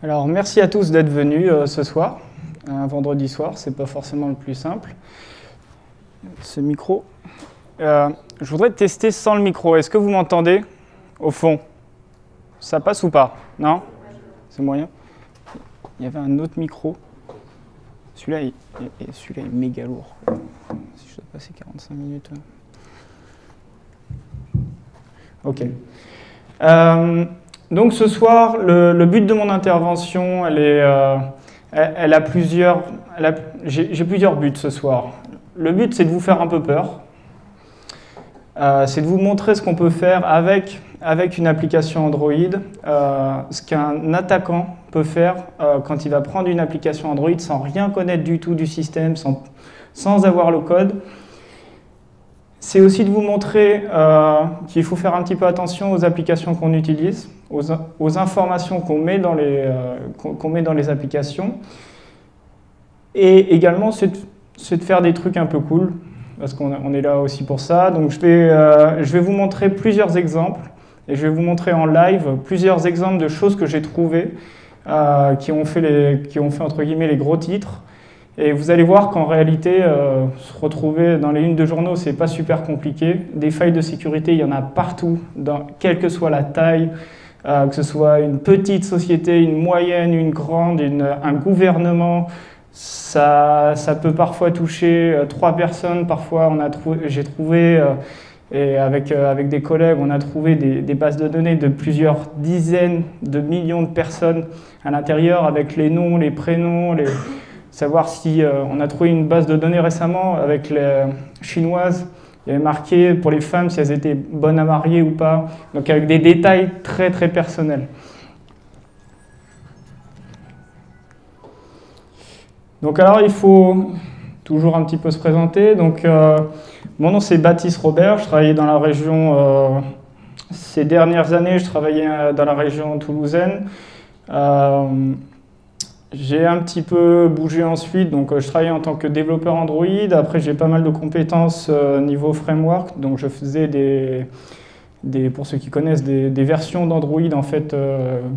Alors, merci à tous d'être venus ce soir, un vendredi soir, c'est pas forcément le plus simple. Ce micro. Je voudrais tester sans le micro. Est-ce que vous m'entendez au fond? Ça passe ou pas? Non? C'est moyen? Il y avait un autre micro. Celui-là est méga lourd. Si je dois passer 45 minutes. Ok. Donc ce soir, le but de mon intervention, elle a plusieurs. J'ai plusieurs buts ce soir. Le but, c'est de vous faire un peu peur. C'est de vous montrer ce qu'on peut faire avec une application Android, ce qu'un attaquant peut faire quand il va prendre une application Android sans rien connaître du tout du système, sans avoir le code. C'est aussi de vous montrer qu'il faut faire un petit peu attention aux applications qu'on utilise, aux informations qu'on met dans les applications. Et également, c'est de faire des trucs un peu cool, parce qu'on est là aussi pour ça. Donc je vais vous montrer plusieurs exemples, et je vais vous montrer en live plusieurs exemples de choses que j'ai trouvées, qui ont fait entre guillemets les gros titres. Et vous allez voir qu'en réalité, se retrouver dans les unes de journaux, c'est pas super compliqué. Des failles de sécurité, il y en a partout, quelle que soit la taille, que ce soit une petite société, une moyenne, une grande, un gouvernement. Ça peut parfois toucher 3 personnes. Parfois, j'ai trouvé, et avec des collègues, on a trouvé des bases de données de plusieurs dizaines de millions de personnes à l'intérieur, avec les noms, les prénoms, savoir si on a trouvé une base de données récemment avec les chinoises. Il y avait marqué pour les femmes si elles étaient bonnes à marier ou pas. Donc avec des détails très très personnels. Donc alors il faut toujours un petit peu se présenter. Donc mon nom c'est Baptiste Robert. Je travaillais dans la région ces dernières années. Je travaillais dans la région toulousaine. J'ai un petit peu bougé ensuite, donc je travaillais en tant que développeur Android. Après, j'ai pas mal de compétences niveau framework, donc je faisais pour ceux qui connaissent, des versions d'Android en fait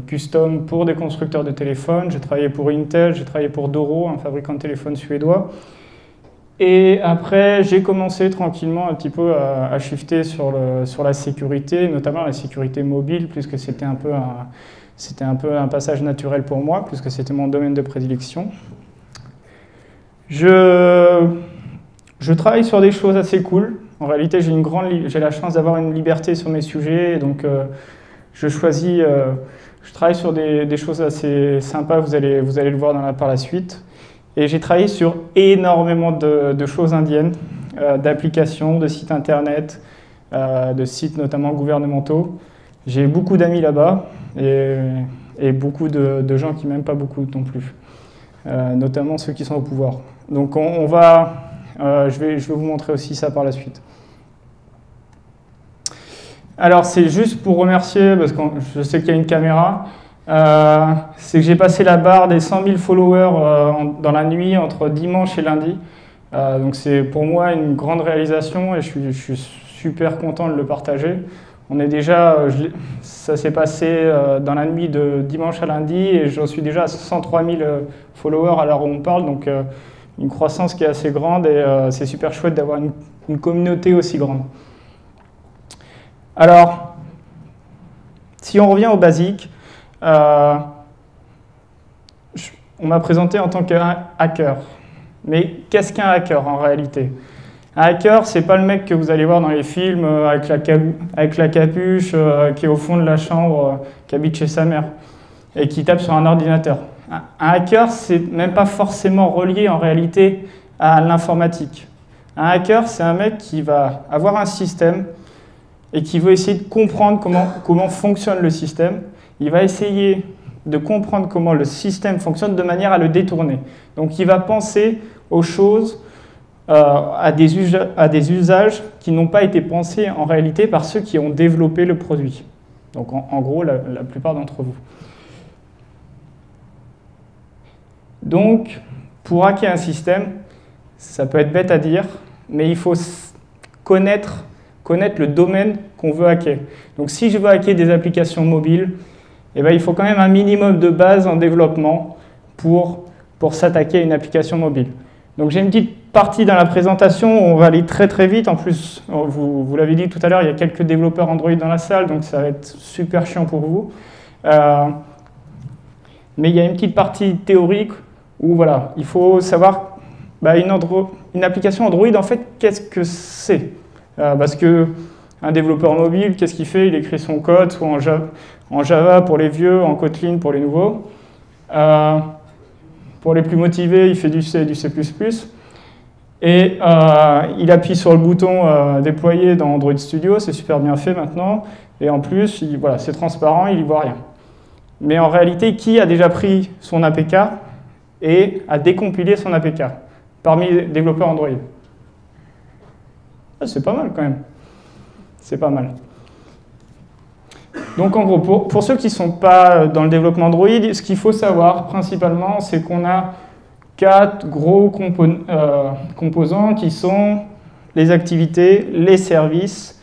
custom pour des constructeurs de téléphones. J'ai travaillé pour Intel, j'ai travaillé pour Doro, un fabricant de téléphones suédois. Et après, j'ai commencé tranquillement un petit peu à shifter sur la sécurité, notamment la sécurité mobile, puisque c'était un peu un passage naturel pour moi, puisque c'était mon domaine de prédilection. Je travaille sur des choses assez cool. En réalité, j'ai la chance d'avoir une liberté sur mes sujets, donc je travaille sur des choses assez sympas, vous allez le voir par la suite. Et j'ai travaillé sur énormément de choses indiennes, d'applications, de sites internet, de sites notamment gouvernementaux. J'ai beaucoup d'amis là-bas et beaucoup de gens qui m'aiment pas beaucoup non plus, notamment ceux qui sont au pouvoir. Donc je vais vous montrer aussi ça par la suite. Alors c'est juste pour remercier, parce que je sais qu'il y a une caméra, c'est que j'ai passé la barre des 100 000 followers dans la nuit entre dimanche et lundi. Donc c'est pour moi une grande réalisation et je suis super content de le partager. Ça s'est passé dans la nuit de dimanche à lundi et j'en suis déjà à 103 000 followers à l'heure où on parle, donc une croissance qui est assez grande et c'est super chouette d'avoir une communauté aussi grande. Alors, si on revient au basique, on m'a présenté en tant que hacker. Mais qu'est-ce qu'un hacker en réalité? Un hacker, c'est pas le mec que vous allez voir dans les films avec la capuche, qui est au fond de la chambre, qui habite chez sa mère et qui tape sur un ordinateur. Un hacker, c'est même pas forcément relié en réalité à l'informatique. Un hacker, c'est un mec qui va avoir un système et qui veut essayer de comprendre comment fonctionne le système. Il va essayer de comprendre comment le système fonctionne de manière à le détourner. Donc il va penser aux choses, à des usages qui n'ont pas été pensés en réalité par ceux qui ont développé le produit. Donc en gros, la plupart d'entre vous. Donc, pour hacker un système, ça peut être bête à dire, mais il faut connaître le domaine qu'on veut hacker. Donc si je veux hacker des applications mobiles, eh ben, il faut quand même un minimum de base en développement pour s'attaquer à une application mobile. Donc j'ai une petite partie dans la présentation où on va aller très très vite. En plus, vous l'avez dit tout à l'heure, il y a quelques développeurs Android dans la salle, donc ça va être super chiant pour vous. Mais il y a une petite partie théorique où voilà, il faut savoir une application Android, en fait, qu'est-ce que c'est? Parce que un développeur mobile, qu'est-ce qu'il fait? Il écrit son code, soit en Java pour les vieux, en Kotlin pour les nouveaux. Pour les plus motivés, il fait du C et du C++. Et il appuie sur le bouton déployer dans Android Studio, c'est super bien fait maintenant. Et en plus, voilà, c'est transparent, il n'y voit rien. Mais en réalité, qui a déjà pris son APK et a décompilé son APK parmi les développeurs Android? C'est pas mal quand même. C'est pas mal. Donc en gros, pour ceux qui ne sont pas dans le développement Android, ce qu'il faut savoir principalement, c'est qu'on a 4 gros composants qui sont les activités, les services,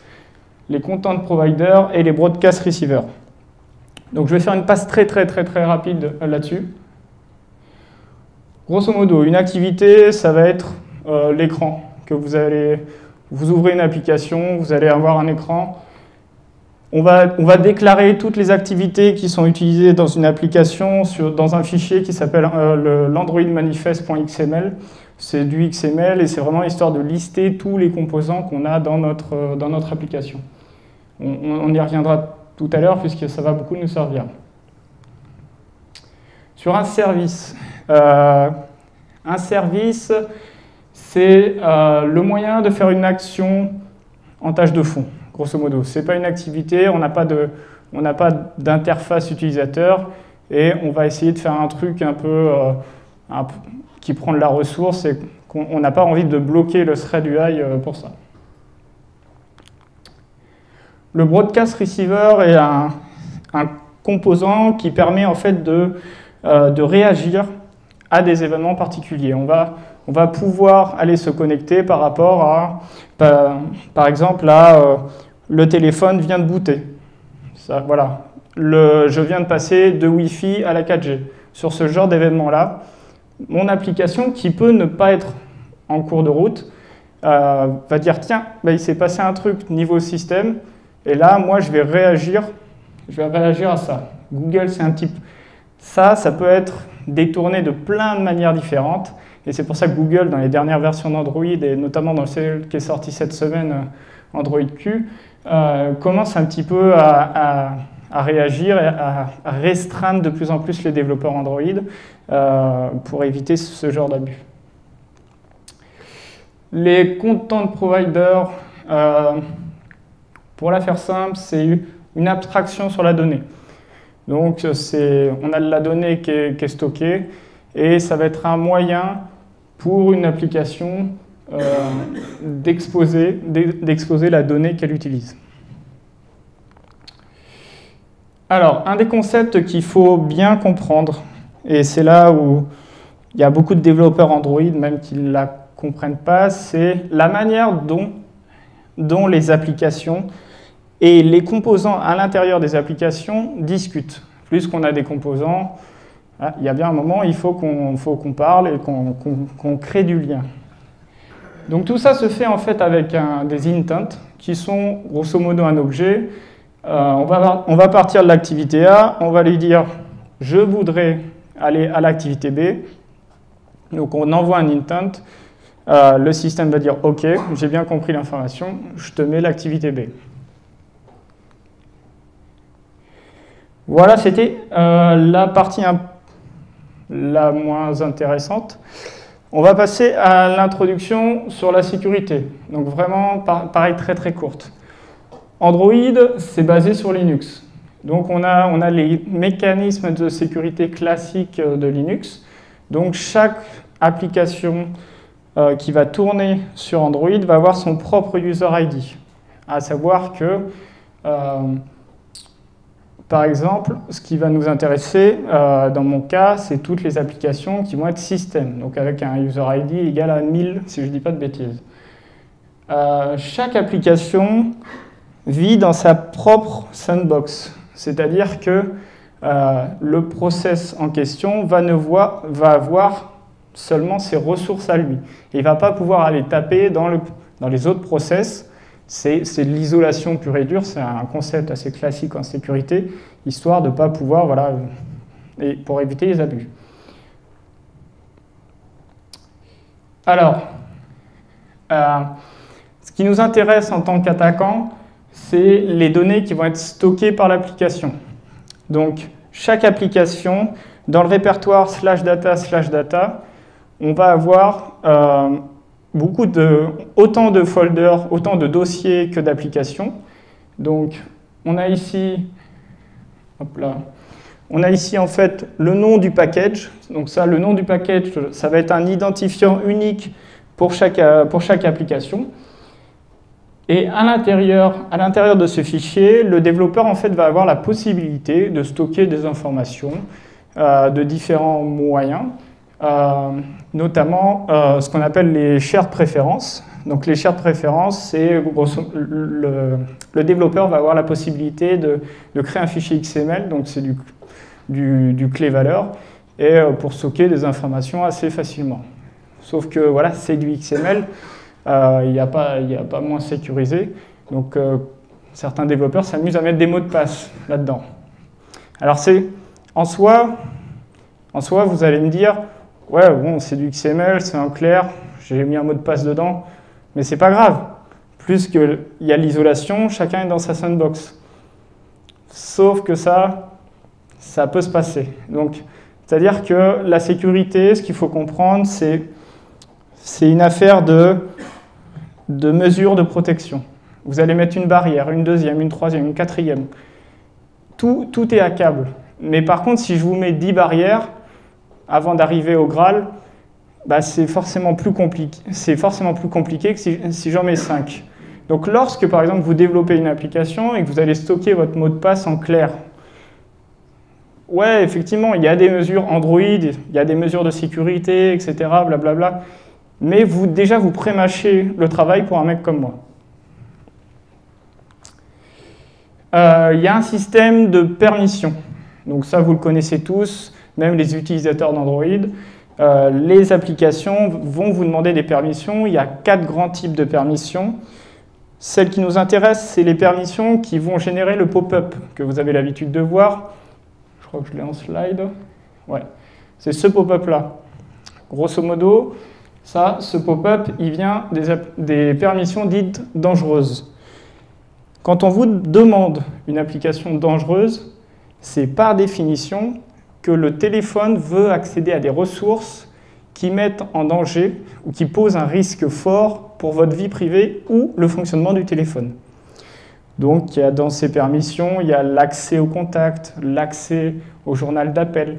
les content providers et les broadcast receivers. Donc je vais faire une passe très rapide là-dessus. Grosso modo, une activité, ça va être l'écran que vous ouvrez une application, vous allez avoir un écran. On va déclarer toutes les activités qui sont utilisées dans une application dans un fichier qui s'appelle l'androidmanifest.xml. C'est du XML et c'est vraiment histoire de lister tous les composants qu'on a dans notre application. On y reviendra tout à l'heure puisque ça va beaucoup nous servir. Sur un service, c'est le moyen de faire une action en tâche de fond, grosso modo. Ce n'est pas une activité, on n'a pas d'interface utilisateur et on va essayer de faire un truc un peu qui prend de la ressource et qu'on n'a pas envie de bloquer le thread UI pour ça. Le broadcast receiver est un composant qui permet en fait de réagir à des événements particuliers. On va pouvoir aller se connecter par rapport à, par exemple, le téléphone vient de booter. Ça, voilà. Je viens de passer de Wi-Fi à la 4G. Sur ce genre d'événement-là, mon application, qui peut ne pas être en cours de route, va dire, tiens, il s'est passé un truc niveau système, et là, moi, je vais réagir à ça. Google, c'est un type. Ça peut être détourné de plein de manières différentes. Et c'est pour ça que Google, dans les dernières versions d'Android, et notamment dans celle qui est sortie cette semaine, Android Q, commence un petit peu à réagir et à restreindre de plus en plus les développeurs Android pour éviter ce genre d'abus. Les content providers, pour la faire simple, c'est une abstraction sur la donnée. Donc, on a de la donnée qui est stockée et ça va être un moyen pour une application d'exposer la donnée qu'elle utilise. Alors, un des concepts qu'il faut bien comprendre, et c'est là où il y a beaucoup de développeurs Android, même qui ne la comprennent pas, c'est la manière dont les applications et les composants à l'intérieur des applications discutent. Plus qu'on a des composants, il y a bien un moment, il faut qu'on parle et qu'on crée du lien. Donc tout ça se fait en fait avec des intents qui sont grosso modo un objet. On va partir de l'activité A, on va lui dire « je voudrais aller à l'activité B ». Donc on envoie un intent, le système va dire « ok, j'ai bien compris l'information, je te mets l'activité B ». Voilà, c'était la partie la moins intéressante. On va passer à l'introduction sur la sécurité. Donc vraiment, pareil, très courte. Android, c'est basé sur Linux. Donc on a les mécanismes de sécurité classiques de Linux. Donc chaque application qui va tourner sur Android va avoir son propre user ID. À savoir que par exemple, ce qui va nous intéresser, dans mon cas, c'est toutes les applications qui vont être système, donc avec un user ID égal à 1000, si je ne dis pas de bêtises. Chaque application vit dans sa propre sandbox, c'est-à-dire que le process en question va avoir seulement ses ressources à lui. Et il ne va pas pouvoir aller taper dans les autres process. C'est de l'isolation pure et dure, c'est un concept assez classique en sécurité, histoire de ne pas pouvoir, voilà, et pour éviter les abus. Alors, ce qui nous intéresse en tant qu'attaquant, c'est les données qui vont être stockées par l'application. Donc, chaque application, dans le répertoire /data/data, on va avoir autant de folders, autant de dossiers que d'applications. Donc, on a ici, hop là, on a ici en fait le nom du package. Donc ça, le nom du package, ça va être un identifiant unique pour chaque application. Et à l'intérieur de ce fichier, le développeur en fait va avoir la possibilité de stocker des informations de différents moyens, notamment ce qu'on appelle les shared préférences. Donc les shared préférences, c'est le développeur va avoir la possibilité de créer un fichier XML, donc c'est du clé-valeur, et pour stocker des informations assez facilement. Sauf que voilà, c'est du XML, il n'y a pas moins sécurisé, donc certains développeurs s'amusent à mettre des mots de passe là-dedans. Alors en soi, vous allez me dire, ouais, bon, c'est du XML, c'est en clair, j'ai mis un mot de passe dedans, mais c'est pas grave. Plus qu'il y a l'isolation, chacun est dans sa sandbox. Sauf que ça peut se passer. Donc, c'est-à-dire que la sécurité, ce qu'il faut comprendre, c'est une affaire de mesures de protection. Vous allez mettre une barrière, une deuxième, une troisième, une quatrième. Tout est hackable. Mais par contre, si je vous mets 10 barrières, avant d'arriver au Graal, bah c'est forcément plus compliqué que si j'en mets 5. Donc lorsque, par exemple, vous développez une application et que vous allez stocker votre mot de passe en clair, ouais, effectivement, il y a des mesures Android, il y a des mesures de sécurité, etc., blablabla, mais déjà, vous prémâchez le travail pour un mec comme moi. Il y a un système de permission. Donc ça, vous le connaissez tous, même les utilisateurs d'Android. Les applications vont vous demander des permissions. Il y a 4 grands types de permissions. Celles qui nous intéressent, c'est les permissions qui vont générer le pop-up que vous avez l'habitude de voir. Je crois que je l'ai en slide. Ouais, c'est ce pop-up-là. Grosso modo, ce pop-up, il vient des permissions dites dangereuses. Quand on vous demande une application dangereuse, c'est par définition que le téléphone veut accéder à des ressources qui mettent en danger ou qui posent un risque fort pour votre vie privée ou le fonctionnement du téléphone. Donc, dans ces permissions, il y a l'accès au contact, l'accès au journal d'appel.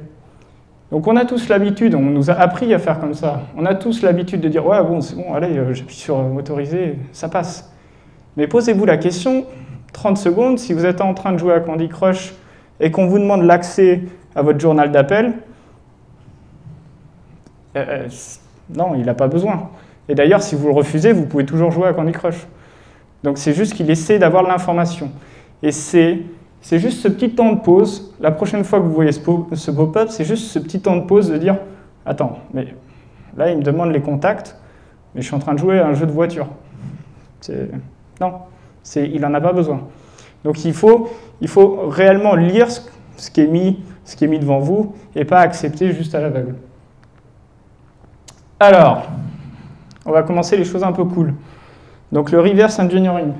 Donc, on a tous l'habitude, on nous a appris à faire comme ça. On a tous l'habitude de dire « Ouais, bon, c'est bon, allez, j'appuie sur autoriser, ça passe ». Mais posez-vous la question, 30 secondes, si vous êtes en train de jouer à Candy Crush et qu'on vous demande l'accès à votre journal d'appel, non, il n'a pas besoin. Et d'ailleurs, si vous le refusez, vous pouvez toujours jouer à Candy Crush. Donc c'est juste qu'il essaie d'avoir l'information. Et c'est juste ce petit temps de pause. La prochaine fois que vous voyez ce pop-up, c'est juste ce petit temps de pause de dire « Attends, mais là, il me demande les contacts, mais je suis en train de jouer à un jeu de voiture. » Non, il n'en a pas besoin. Donc il faut réellement lire ce qui est mis devant vous et pas accepter juste à l'aveugle. Alors, on va commencer les choses un peu cool. Donc le reverse engineering.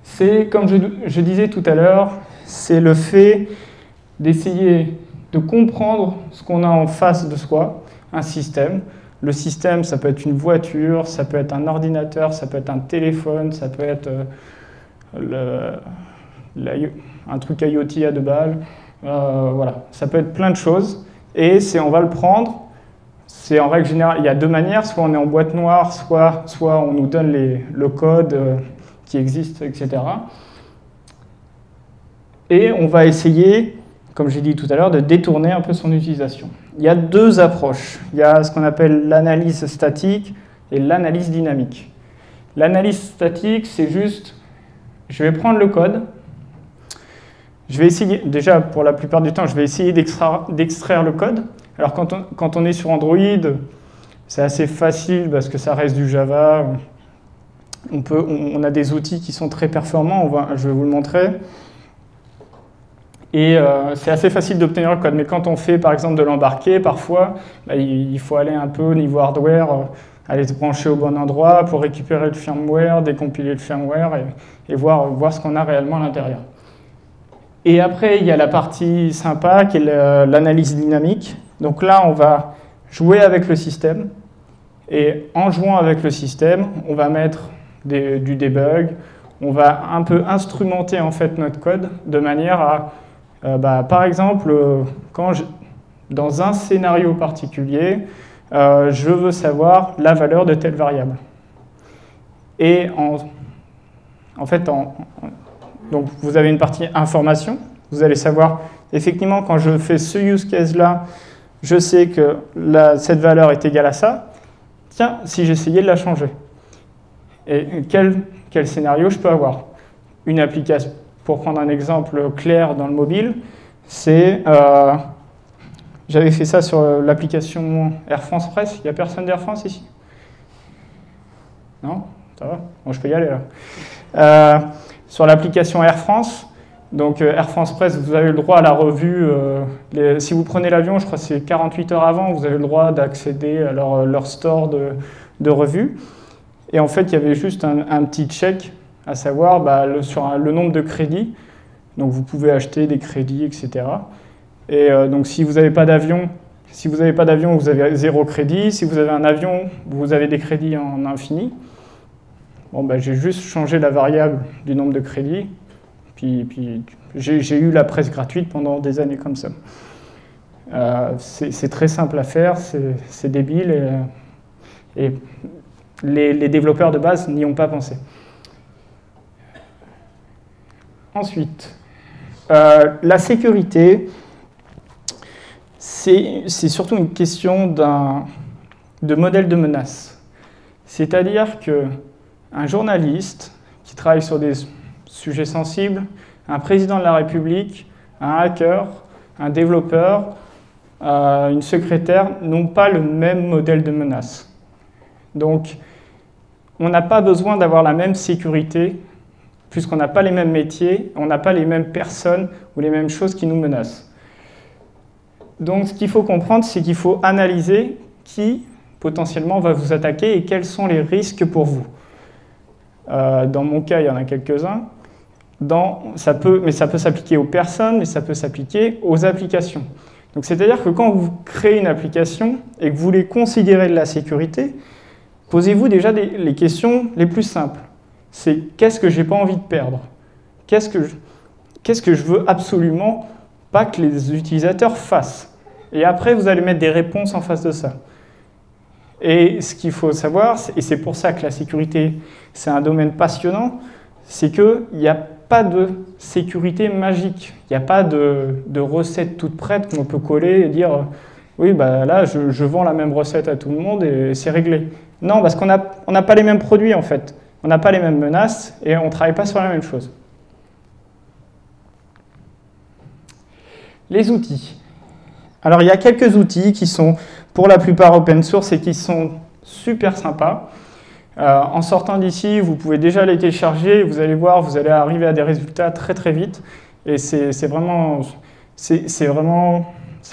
C'est, comme je disais tout à l'heure, c'est le fait d'essayer de comprendre ce qu'on a en face de soi, un système. Le système, ça peut être une voiture, ça peut être un ordinateur, ça peut être un téléphone, ça peut être un truc IoT à 2 balles. Voilà, ça peut être plein de choses. Et on va le prendre. C'est en règle générale, il y a 2 manières. Soit on est en boîte noire, soit on nous donne le code qui existe, etc. Et on va essayer, comme j'ai dit tout à l'heure, de détourner un peu son utilisation. Il y a 2 approches. Il y a ce qu'on appelle l'analyse statique et l'analyse dynamique. L'analyse statique, c'est juste, je vais prendre le code, je vais essayer, déjà pour la plupart du temps, je vais essayer d'extraire le code. Alors quand on est sur Android, c'est assez facile parce que ça reste du Java. On a des outils qui sont très performants, je vais vous le montrer. Et c'est assez facile d'obtenir le code. Mais quand on fait par exemple de l'embarqué, parfois, bah, il faut aller un peu au niveau hardware, aller se brancher au bon endroit pour récupérer le firmware, décompiler le firmware et voir ce qu'on a réellement à l'intérieur. Et après, il y a la partie sympa qui est l'analyse dynamique. Donc là, on va jouer avec le système. Et en jouant avec le système, on va mettre du debug. On va un peu instrumenter en fait notre code de manière à, par exemple, dans un scénario particulier, je veux savoir la valeur de telle variable. Et en fait, donc vous avez une partie information. Vous allez savoir, effectivement, quand je fais ce use case-là, je sais que cette valeur est égale à ça. Tiens, si j'essayais de la changer. Et quel scénario je peux avoir? Une application, pour prendre un exemple clair dans le mobile, c'est... j'avais fait ça sur l'application Air France Presse. Il n'y a personne d'Air France ici? Non? Ça va? Bon, je peux y aller là. Sur l'application Air France, donc Air France Presse, vous avez le droit à la revue. Si vous prenez l'avion, je crois que c'est 48 heures avant, vous avez le droit d'accéder à leur store de revues. Et en fait, il y avait juste un petit check, à savoir sur le nombre de crédits. Donc vous pouvez acheter des crédits, etc. Et donc si vous n'avez pas d'avion, vous avez 0 crédit. Si vous avez un avion, vous avez des crédits en infini. Bon, j'ai juste changé la variable du nombre de crédits. Puis j'ai eu la presse gratuite pendant des années comme ça. C'est très simple à faire, c'est débile. Et les développeurs de base n'y ont pas pensé. Ensuite, la sécurité, c'est surtout une question de modèle de menace. C'est-à-dire qu'un journaliste qui travaille sur des sujets sensibles, un président de la République, un hacker, un développeur, une secrétaire n'ont pas le même modèle de menace. Donc, on n'a pas besoin d'avoir la même sécurité, puisqu'on n'a pas les mêmes métiers, on n'a pas les mêmes personnes ou les mêmes choses qui nous menacent. Donc, ce qu'il faut comprendre, c'est qu'il faut analyser qui potentiellement va vous attaquer et quels sont les risques pour vous. Dans mon cas, il y en a quelques-uns. Ça peut s'appliquer aux personnes, mais ça peut s'appliquer aux applications. Donc, c'est-à-dire que quand vous créez une application et que vous voulez considérer de la sécurité, posez-vous déjà les questions les plus simples. C'est qu'est-ce que je n'ai pas envie de perdre? Qu'est-ce que je veux absolument pas que les utilisateurs fassent? Et après, vous allez mettre des réponses en face de ça. Et ce qu'il faut savoir, et c'est pour ça que la sécurité, c'est un domaine passionnant, c'est qu'il n'y a pas de sécurité magique. Il n'y a pas de recette toute prête qu'on peut coller et dire « oui, là, je vends la même recette à tout le monde et c'est réglé ». Non, parce qu'on n'a pas les mêmes produits, en fait. On n'a pas les mêmes menaces et on ne travaille pas sur la même chose. Les outils. Alors, il y a quelques outils qui sont, pour la plupart, open source et qui sont super sympas. En sortant d'ici, vous pouvez déjà les télécharger. Vous allez voir, vous allez arriver à des résultats très, très vite. Et c'est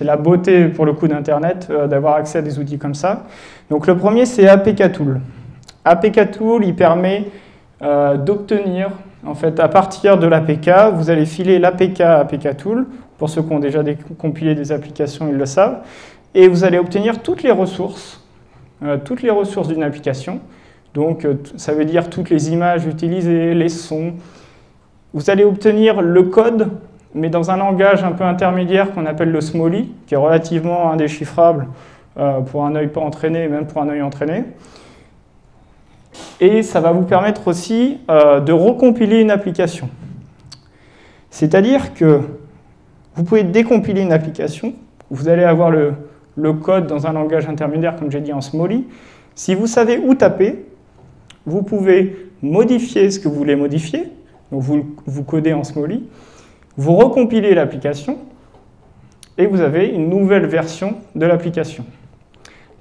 la beauté, pour le coup, d'Internet, d'avoir accès à des outils comme ça. Donc, le premier, c'est APK Tool. APK Tool, il permet d'obtenir, en fait, à partir de l'APK, vous allez filer l'APK à APK Tool. Pour ceux qui ont déjà compilé des applications, ils le savent. Et vous allez obtenir toutes les ressources d'une application. Donc, ça veut dire toutes les images utilisées, les sons. Vous allez obtenir le code, mais dans un langage un peu intermédiaire qu'on appelle le Smalley, qui est relativement indéchiffrable pour un œil pas entraîné, et même pour un œil entraîné. Et ça va vous permettre aussi de recompiler une application. C'est-à-dire que vous pouvez décompiler une application, vous allez avoir le code dans un langage intermédiaire, comme j'ai dit, en Smalley. Si vous savez où taper, vous pouvez modifier ce que vous voulez modifier, donc vous codez en Smalley. Vous recompilez l'application et vous avez une nouvelle version de l'application.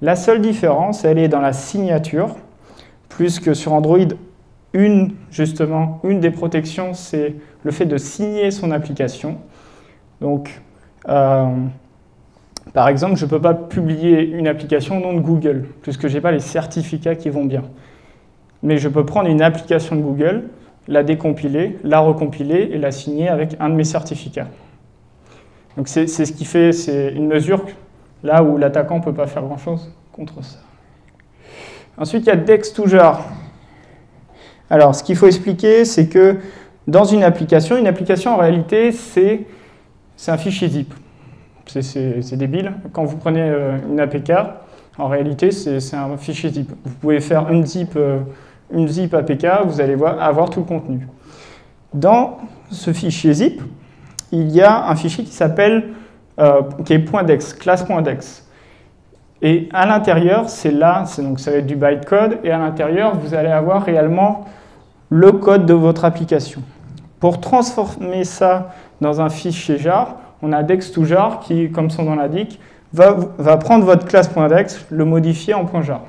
La seule différence, elle est dans la signature, plus que sur Android, justement, une des protections, c'est le fait de signer son application. Donc, par exemple, je ne peux pas publier une application au nom de Google, puisque je n'ai pas les certificats qui vont bien. Mais je peux prendre une application de Google, la décompiler, la recompiler et la signer avec un de mes certificats. Donc c'est ce qui fait, c'est une mesure là où l'attaquant ne peut pas faire grand-chose contre ça. Ensuite, il y a Dex2Jar. Alors, ce qu'il faut expliquer, c'est que dans une application en réalité, c'est un fichier zip. C'est débile. Quand vous prenez une APK, en réalité, c'est un fichier zip. Vous pouvez faire une zip APK, vous allez avoir tout le contenu. Dans ce fichier zip, il y a un fichier qui s'appelle, qui est .dex, classe.dex. Et à l'intérieur, donc ça va être du bytecode, et à l'intérieur, vous allez avoir réellement le code de votre application. Pour transformer ça dans un fichier jar, on a Dex2Jar qui, comme son nom l'indique, va prendre votre classe.dex, le modifier en .jar.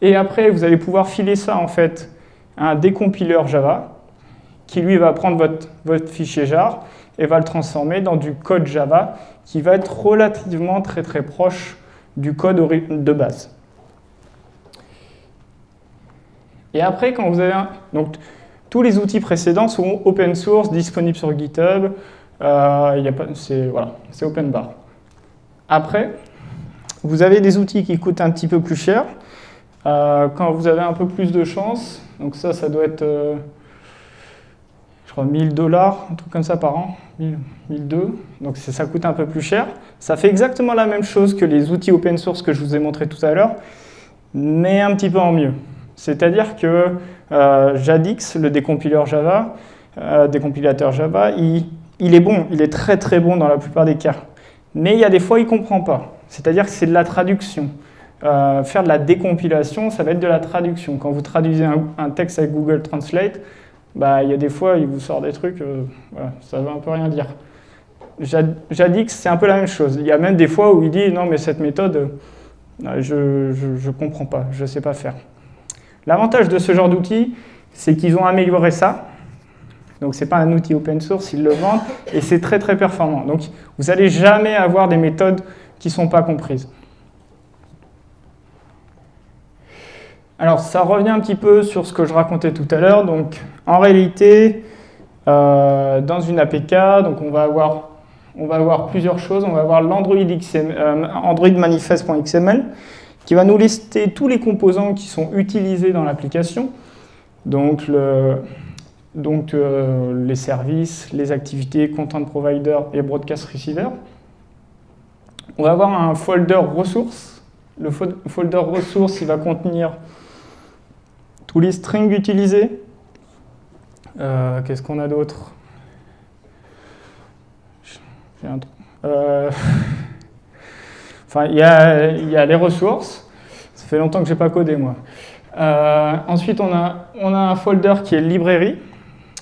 Et après, vous allez pouvoir filer ça en fait à un décompileur Java qui lui va prendre votre fichier jar et va le transformer dans du code Java qui va être relativement très proche du code de base. Et après, quand vous avez donc tous les outils précédents sont open source, disponibles sur GitHub, c'est open bar. Après, vous avez des outils qui coûtent un petit peu plus cher. Quand vous avez un peu plus de chance, donc ça doit être, je crois, $1000, un truc comme ça par an, 1002, donc ça coûte un peu plus cher. Ça fait exactement la même chose que les outils open source que je vous ai montré tout à l'heure, mais un petit peu en mieux. C'est-à-dire que Jadix, le décompilateur Java, il est bon, il est très bon dans la plupart des cas. Mais il y a des fois, il ne comprend pas. C'est-à-dire que c'est de la traduction. Faire de la décompilation, ça va être de la traduction. Quand vous traduisez un texte avec Google Translate, il y a des fois, il vous sort des trucs, ça ne veut un peu rien dire. Jadix, c'est un peu la même chose. Il y a même des fois où il dit « Non, mais cette méthode, je ne comprends pas, je ne sais pas faire ». L'avantage de ce genre d'outil, c'est qu'ils ont amélioré ça. Donc, ce n'est pas un outil open source, ils le vendent, et c'est très performant. Donc, vous n'allez jamais avoir des méthodes qui ne sont pas comprises. Alors, ça revient un petit peu sur ce que je racontais tout à l'heure. Donc, en réalité, dans une APK, donc on va avoir plusieurs choses. On va avoir l'Android manifest.xml qui va nous lister tous les composants qui sont utilisés dans l'application. Donc, les services, les activités, content provider et broadcast receiver. On va avoir un folder ressources. Le folder ressources, il va contenir tous les strings utilisés. Qu'est-ce qu'on a d'autre? Enfin, il y a les ressources. Ça fait longtemps que je n'ai pas codé, moi. Ensuite, on a un folder qui est librairie.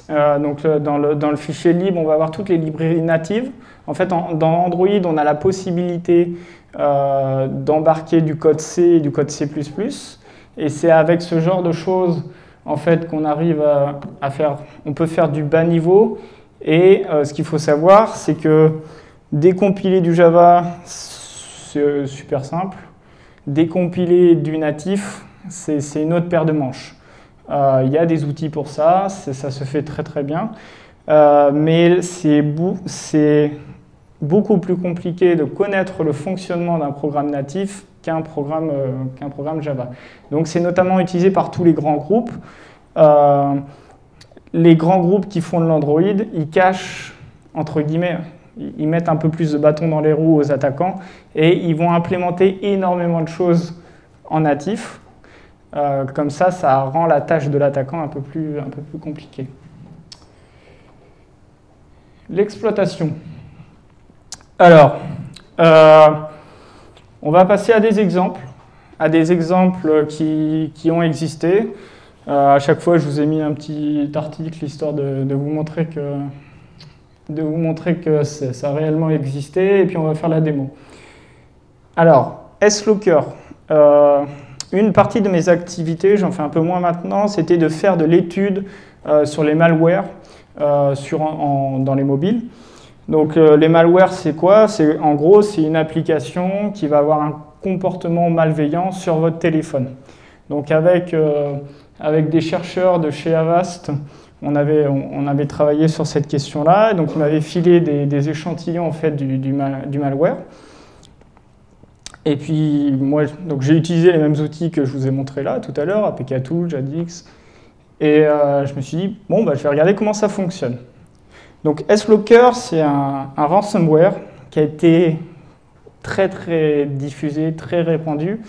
Donc, dans le fichier lib, on va avoir toutes les librairies natives. En fait, dans Android, on a la possibilité d'embarquer du code C et du code C++. Et c'est avec ce genre de choses en fait, qu'on arrive à faire. On peut faire du bas niveau. Et ce qu'il faut savoir, c'est que décompiler du Java, c'est super simple. Décompiler du natif, c'est une autre paire de manches. Il y a des outils pour ça, ça se fait très bien. Mais c'est beaucoup plus compliqué de connaître le fonctionnement d'un programme natif qu'un programme Java. Donc c'est notamment utilisé par tous les grands groupes. Les grands groupes qui font de l'Android, ils cachent, entre guillemets, ils mettent un peu plus de bâtons dans les roues aux attaquants et ils vont implémenter énormément de choses en natif. Comme ça rend la tâche de l'attaquant un peu plus compliquée. L'exploitation. Alors, on va passer à des exemples qui ont existé. À chaque fois, je vous ai mis un petit article histoire de vous montrer que de vous montrer que ça a réellement existé, et puis on va faire la démo. Alors, S-Locker. Une partie de mes activités, j'en fais un peu moins maintenant, c'était de faire de l'étude sur les malwares dans les mobiles. Donc les malwares, c'est quoi? En gros, c'est une application qui va avoir un comportement malveillant sur votre téléphone. Donc avec des chercheurs de chez Avast, on avait travaillé sur cette question-là. Donc on avait filé des échantillons en fait, du malware. Et puis moi, j'ai utilisé les mêmes outils que je vous ai montrés là tout à l'heure, APKTool, Jadix. Et je me suis dit, bon, je vais regarder comment ça fonctionne. Donc S-Locker, c'est un ransomware qui a été très très diffusé, très répandu.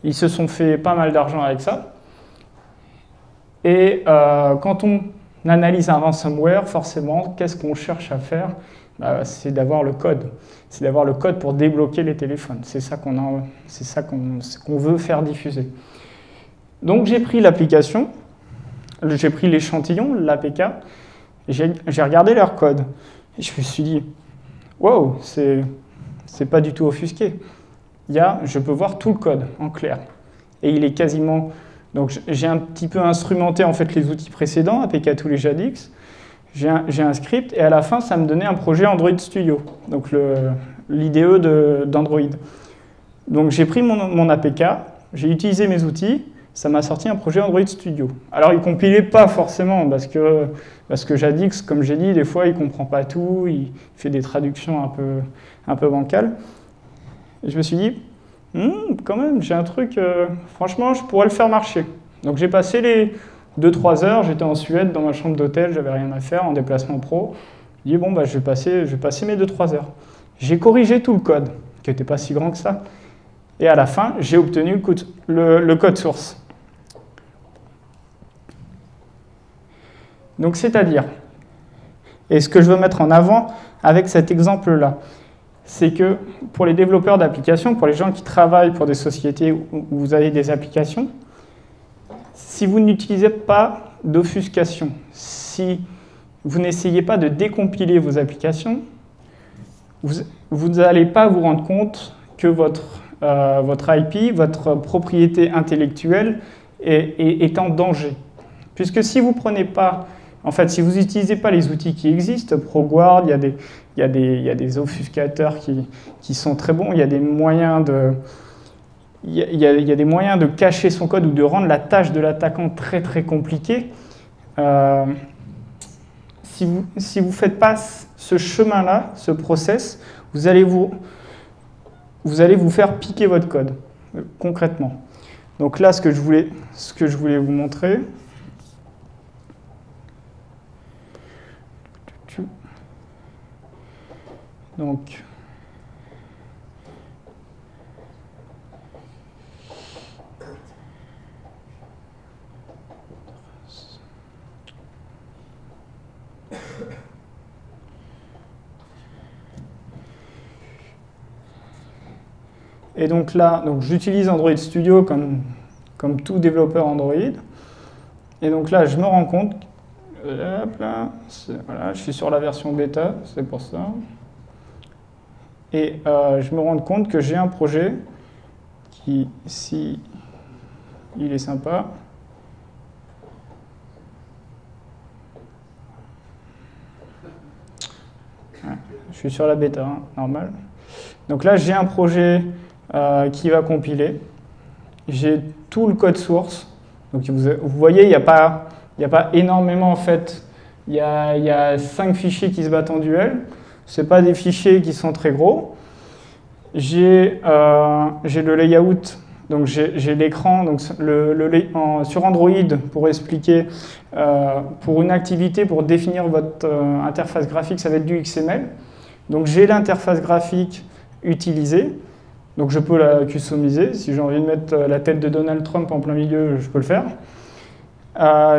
Ils se sont fait pas mal d'argent avec ça. Et quand on analyse un ransomware, forcément, qu'est-ce qu'on cherche à faire? C'est d'avoir le code. C'est d'avoir le code pour débloquer les téléphones. C'est ça qu'on veut faire diffuser. Donc j'ai pris l'application, j'ai pris l'échantillon, l'APK, j'ai regardé leur code. Et je me suis dit, wow, c'est pas du tout offusqué. Je peux voir tout le code en clair. Et il est quasiment... Donc j'ai un petit peu instrumenté en fait les outils précédents, APKTool et Jadix. J'ai un script et à la fin, ça me donnait un projet Android Studio, donc l'IDE d'Android. Donc j'ai pris mon APK, j'ai utilisé mes outils, ça m'a sorti un projet Android Studio. Alors il ne compilait pas forcément, parce que Jadix, comme j'ai dit, des fois il ne comprend pas tout, il fait des traductions un peu bancales. Et je me suis dit, quand même, j'ai un truc, franchement, je pourrais le faire marcher. Donc j'ai passé les 2-3 heures, j'étais en Suède, dans ma chambre d'hôtel, j'avais rien à faire, en déplacement pro. Je dis, bon, je vais passer mes 2-3 heures. J'ai corrigé tout le code, qui n'était pas si grand que ça. Et à la fin, j'ai obtenu le code source. Donc, c'est-à-dire, et ce que je veux mettre en avant avec cet exemple-là, c'est que pour les développeurs d'applications, pour les gens qui travaillent pour des sociétés où vous avez des applications, si vous n'utilisez pas d'obfuscation, si vous n'essayez pas de décompiler vos applications, vous n'allez pas vous rendre compte que votre IP, votre propriété intellectuelle est en danger. Puisque si vous prenez pas, en fait, si vous n'utilisez pas les outils qui existent, ProGuard, il y a des obfuscateurs qui sont très bons, il y a des moyens de... Il y a des moyens de cacher son code ou de rendre la tâche de l'attaquant très très compliquée. Si vous ne faites pas ce chemin-là, ce process, vous allez vous faire piquer votre code, concrètement. Donc là, ce que je voulais vous montrer, donc, et donc là, j'utilise Android Studio comme tout développeur Android. Et donc là, je me rends compte, hop là, voilà, je suis sur la version bêta, c'est pour ça. Et je me rends compte que j'ai un projet qui, si il est sympa, je suis sur la bêta, hein, normal. Donc là, j'ai un projet qui va compiler. J'ai tout le code source. Donc vous voyez, il n'y a pas énormément en fait. Il y a 5 fichiers qui se battent en duel. Ce pas des fichiers qui sont très gros. J'ai le layout. Donc j'ai l'écran. Donc sur Android, pour expliquer, pour une activité, pour définir votre interface graphique, ça va être du XML. Donc j'ai l'interface graphique utilisée. Donc je peux la customiser. Si j'ai envie de mettre la tête de Donald Trump en plein milieu, je peux le faire.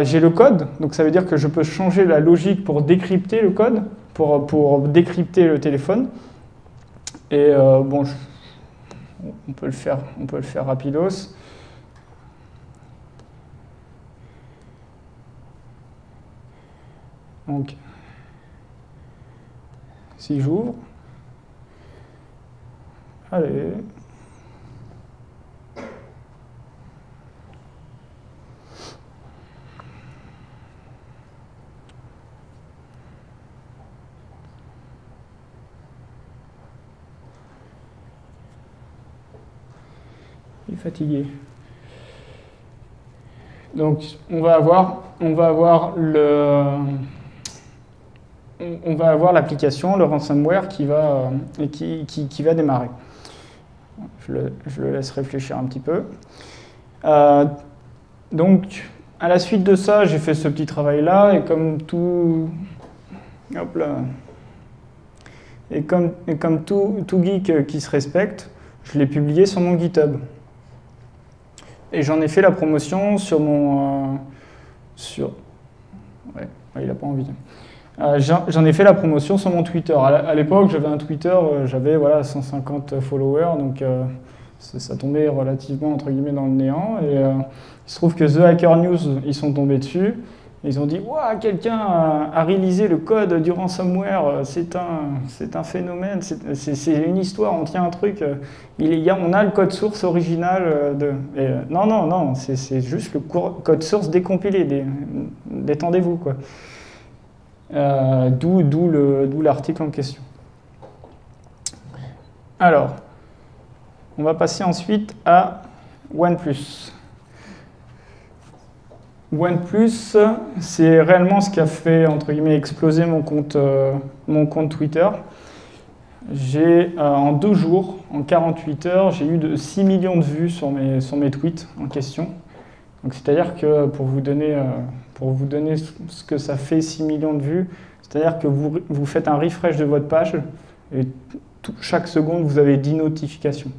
J'ai le code, donc ça veut dire que je peux changer la logique pour décrypter le code, pour décrypter le téléphone. Et bon, on peut le faire rapidos. Donc, Si j'ouvre, allez. Il est fatigué. Donc on va avoir l'application, le ransomware qui va démarrer. Je le laisse réfléchir un petit peu. Donc à la suite de ça, j'ai fait ce petit travail-là et comme tout, hop là, et comme tout geek qui se respecte, je l'ai publié sur mon GitHub. Et j'en ai fait la promotion sur mon... Ouais, il n'a pas envie. J'en ai fait la promotion sur mon Twitter. À l'époque, j'avais un Twitter, j'avais voilà, 150 followers, donc ça tombait relativement, entre guillemets, dans le néant. Et il se trouve que The Hacker News, ils sont tombés dessus. Ils ont dit « Waouh, quelqu'un a réalisé le code du ransomware, c'est un phénomène, c'est une histoire, on tient un truc, on a le code source original de... » Non, c'est juste le code source décompilé, détendez-vous, quoi. D'où l'article en question. Alors, on va passer ensuite à OnePlus. OnePlus, c'est réellement ce qui a fait, entre guillemets, exploser mon compte Twitter. En 2 jours, en 48 heures, j'ai eu 6 millions de vues sur mes tweets en question. Donc c'est-à-dire que pour vous donner ce que ça fait 6 millions de vues, c'est-à-dire que vous faites un refresh de votre page et chaque seconde, vous avez 10 notifications.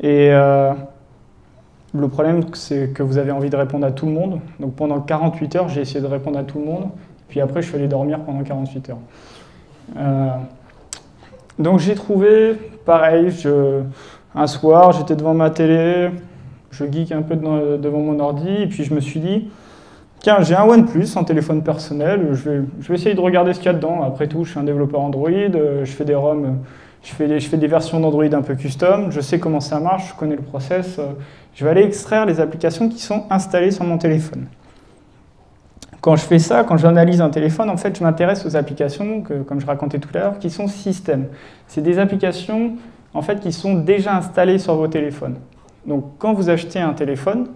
Et le problème, c'est que vous avez envie de répondre à tout le monde. Donc pendant 48 heures, j'ai essayé de répondre à tout le monde. Puis après, je suis allé dormir pendant 48 heures. Donc j'ai trouvé, pareil, un soir, j'étais devant ma télé, je geek un peu devant mon ordi, et puis je me suis dit, tiens, j'ai un OnePlus, un téléphone personnel, je vais essayer de regarder ce qu'il y a dedans. Après tout, je suis un développeur Android, je fais des ROM, je fais des versions d'Android un peu custom, je sais comment ça marche, je connais le process. Je vais aller extraire les applications qui sont installées sur mon téléphone. Quand je fais ça, quand j'analyse un téléphone, en fait, je m'intéresse aux applications, comme je racontais tout à l'heure, qui sont système. C'est des applications, en fait, qui sont déjà installées sur vos téléphones. Donc, quand vous achetez un téléphone,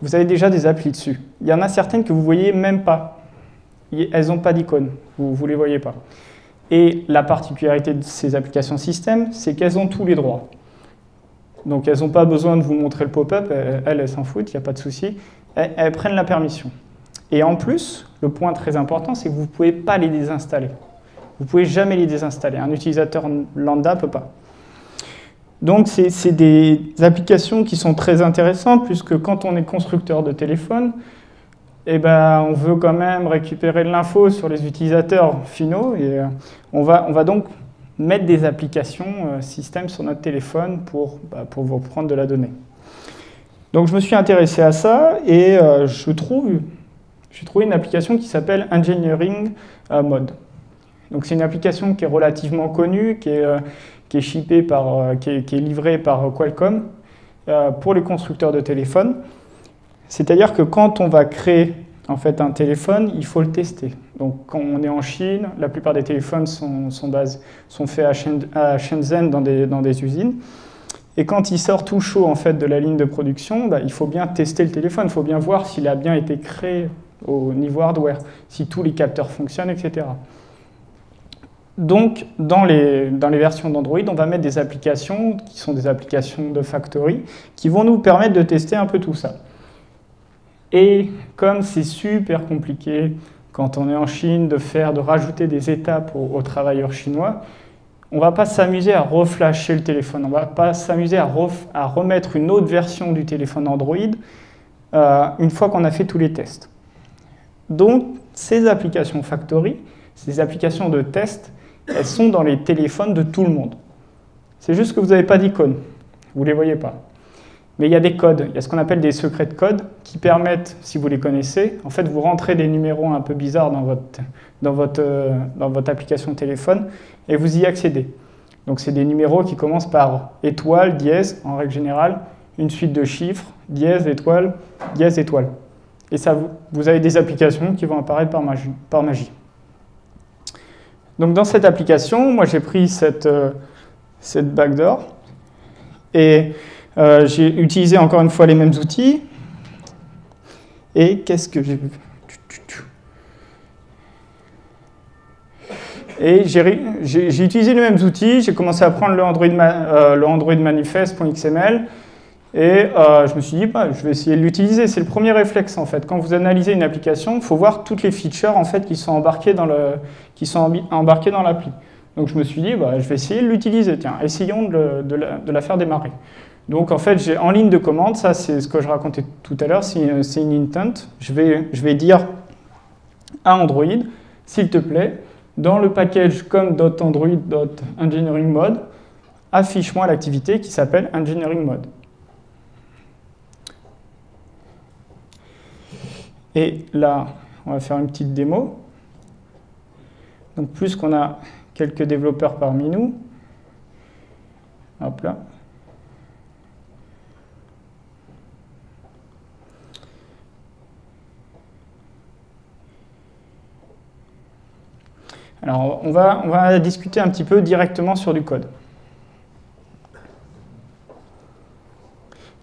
vous avez déjà des applis dessus. Il y en a certaines que vous ne voyez même pas. Elles n'ont pas d'icône, vous ne les voyez pas. Et la particularité de ces applications système, c'est qu'elles ont tous les droits. Donc elles n'ont pas besoin de vous montrer le pop-up, elles s'en foutent, il n'y a pas de souci. Elles prennent la permission. Et en plus, le point très important, c'est que vous ne pouvez pas les désinstaller. Vous ne pouvez jamais les désinstaller. Un utilisateur lambda ne peut pas. Donc c'est des applications qui sont très intéressantes, puisque quand on est constructeur de téléphone, eh ben, on veut quand même récupérer de l'info sur les utilisateurs finaux. Et on va donc mettre des applications système sur notre téléphone pour vous prendre de la donnée. Donc je me suis intéressé à ça et j'ai trouvé une application qui s'appelle Engineering Mode. Donc c'est une application qui est relativement connue, qui est shippée qui est livrée par Qualcomm pour les constructeurs de téléphones. C'est-à-dire que quand on va créer en fait, un téléphone, il faut le tester. Donc quand on est en Chine, la plupart des téléphones sont faits à Shenzhen dans des usines. Et quand il sort tout chaud en fait, de la ligne de production, il faut bien tester le téléphone, il faut bien voir s'il a bien été créé au niveau hardware, si tous les capteurs fonctionnent, etc. Donc, dans les versions d'Android, on va mettre des applications qui sont des applications de factory qui vont nous permettre de tester un peu tout ça. Et comme c'est super compliqué quand on est en Chine de rajouter des étapes aux travailleurs chinois, on ne va pas s'amuser à reflasher le téléphone, on ne va pas s'amuser à remettre une autre version du téléphone Android une fois qu'on a fait tous les tests. Donc, ces applications factory, ces applications de test, elles sont dans les téléphones de tout le monde. C'est juste que vous n'avez pas d'icône, vous ne les voyez pas. Mais il y a des codes, il y a ce qu'on appelle des secrets de code qui permettent, si vous les connaissez, en fait, vous rentrez des numéros un peu bizarres dans votre application téléphone et vous y accédez. Donc, c'est des numéros qui commencent par étoile, dièse, en règle générale, une suite de chiffres, dièse, étoile, dièse, étoile. Et ça, vous avez des applications qui vont apparaître par magie. Donc, dans cette application, moi, j'ai pris cette backdoor et j'ai utilisé encore une fois les mêmes outils. Et qu'est-ce que j'ai vu? Et j'ai utilisé les mêmes outils. J'ai commencé à prendre le Android manifest.xml. Et je me suis dit, bah, je vais essayer de l'utiliser. C'est le premier réflexe, en fait. Quand vous analysez une application, il faut voir toutes les features en fait, qui sont embarquées dans l'appli. Donc je me suis dit, bah, je vais essayer de l'utiliser. Tiens, essayons de la faire démarrer. Donc en fait, j'ai en ligne de commande, ça c'est ce que je racontais tout à l'heure, c'est une intent. Je vais dire à Android, s'il te plaît, dans le package com.android.engineeringmode, affiche-moi l'activité qui s'appelle engineering mode. Et là, on va faire une petite démo. Donc plus qu'on a quelques développeurs parmi nous, hop là. Alors, on va discuter un petit peu directement sur du code.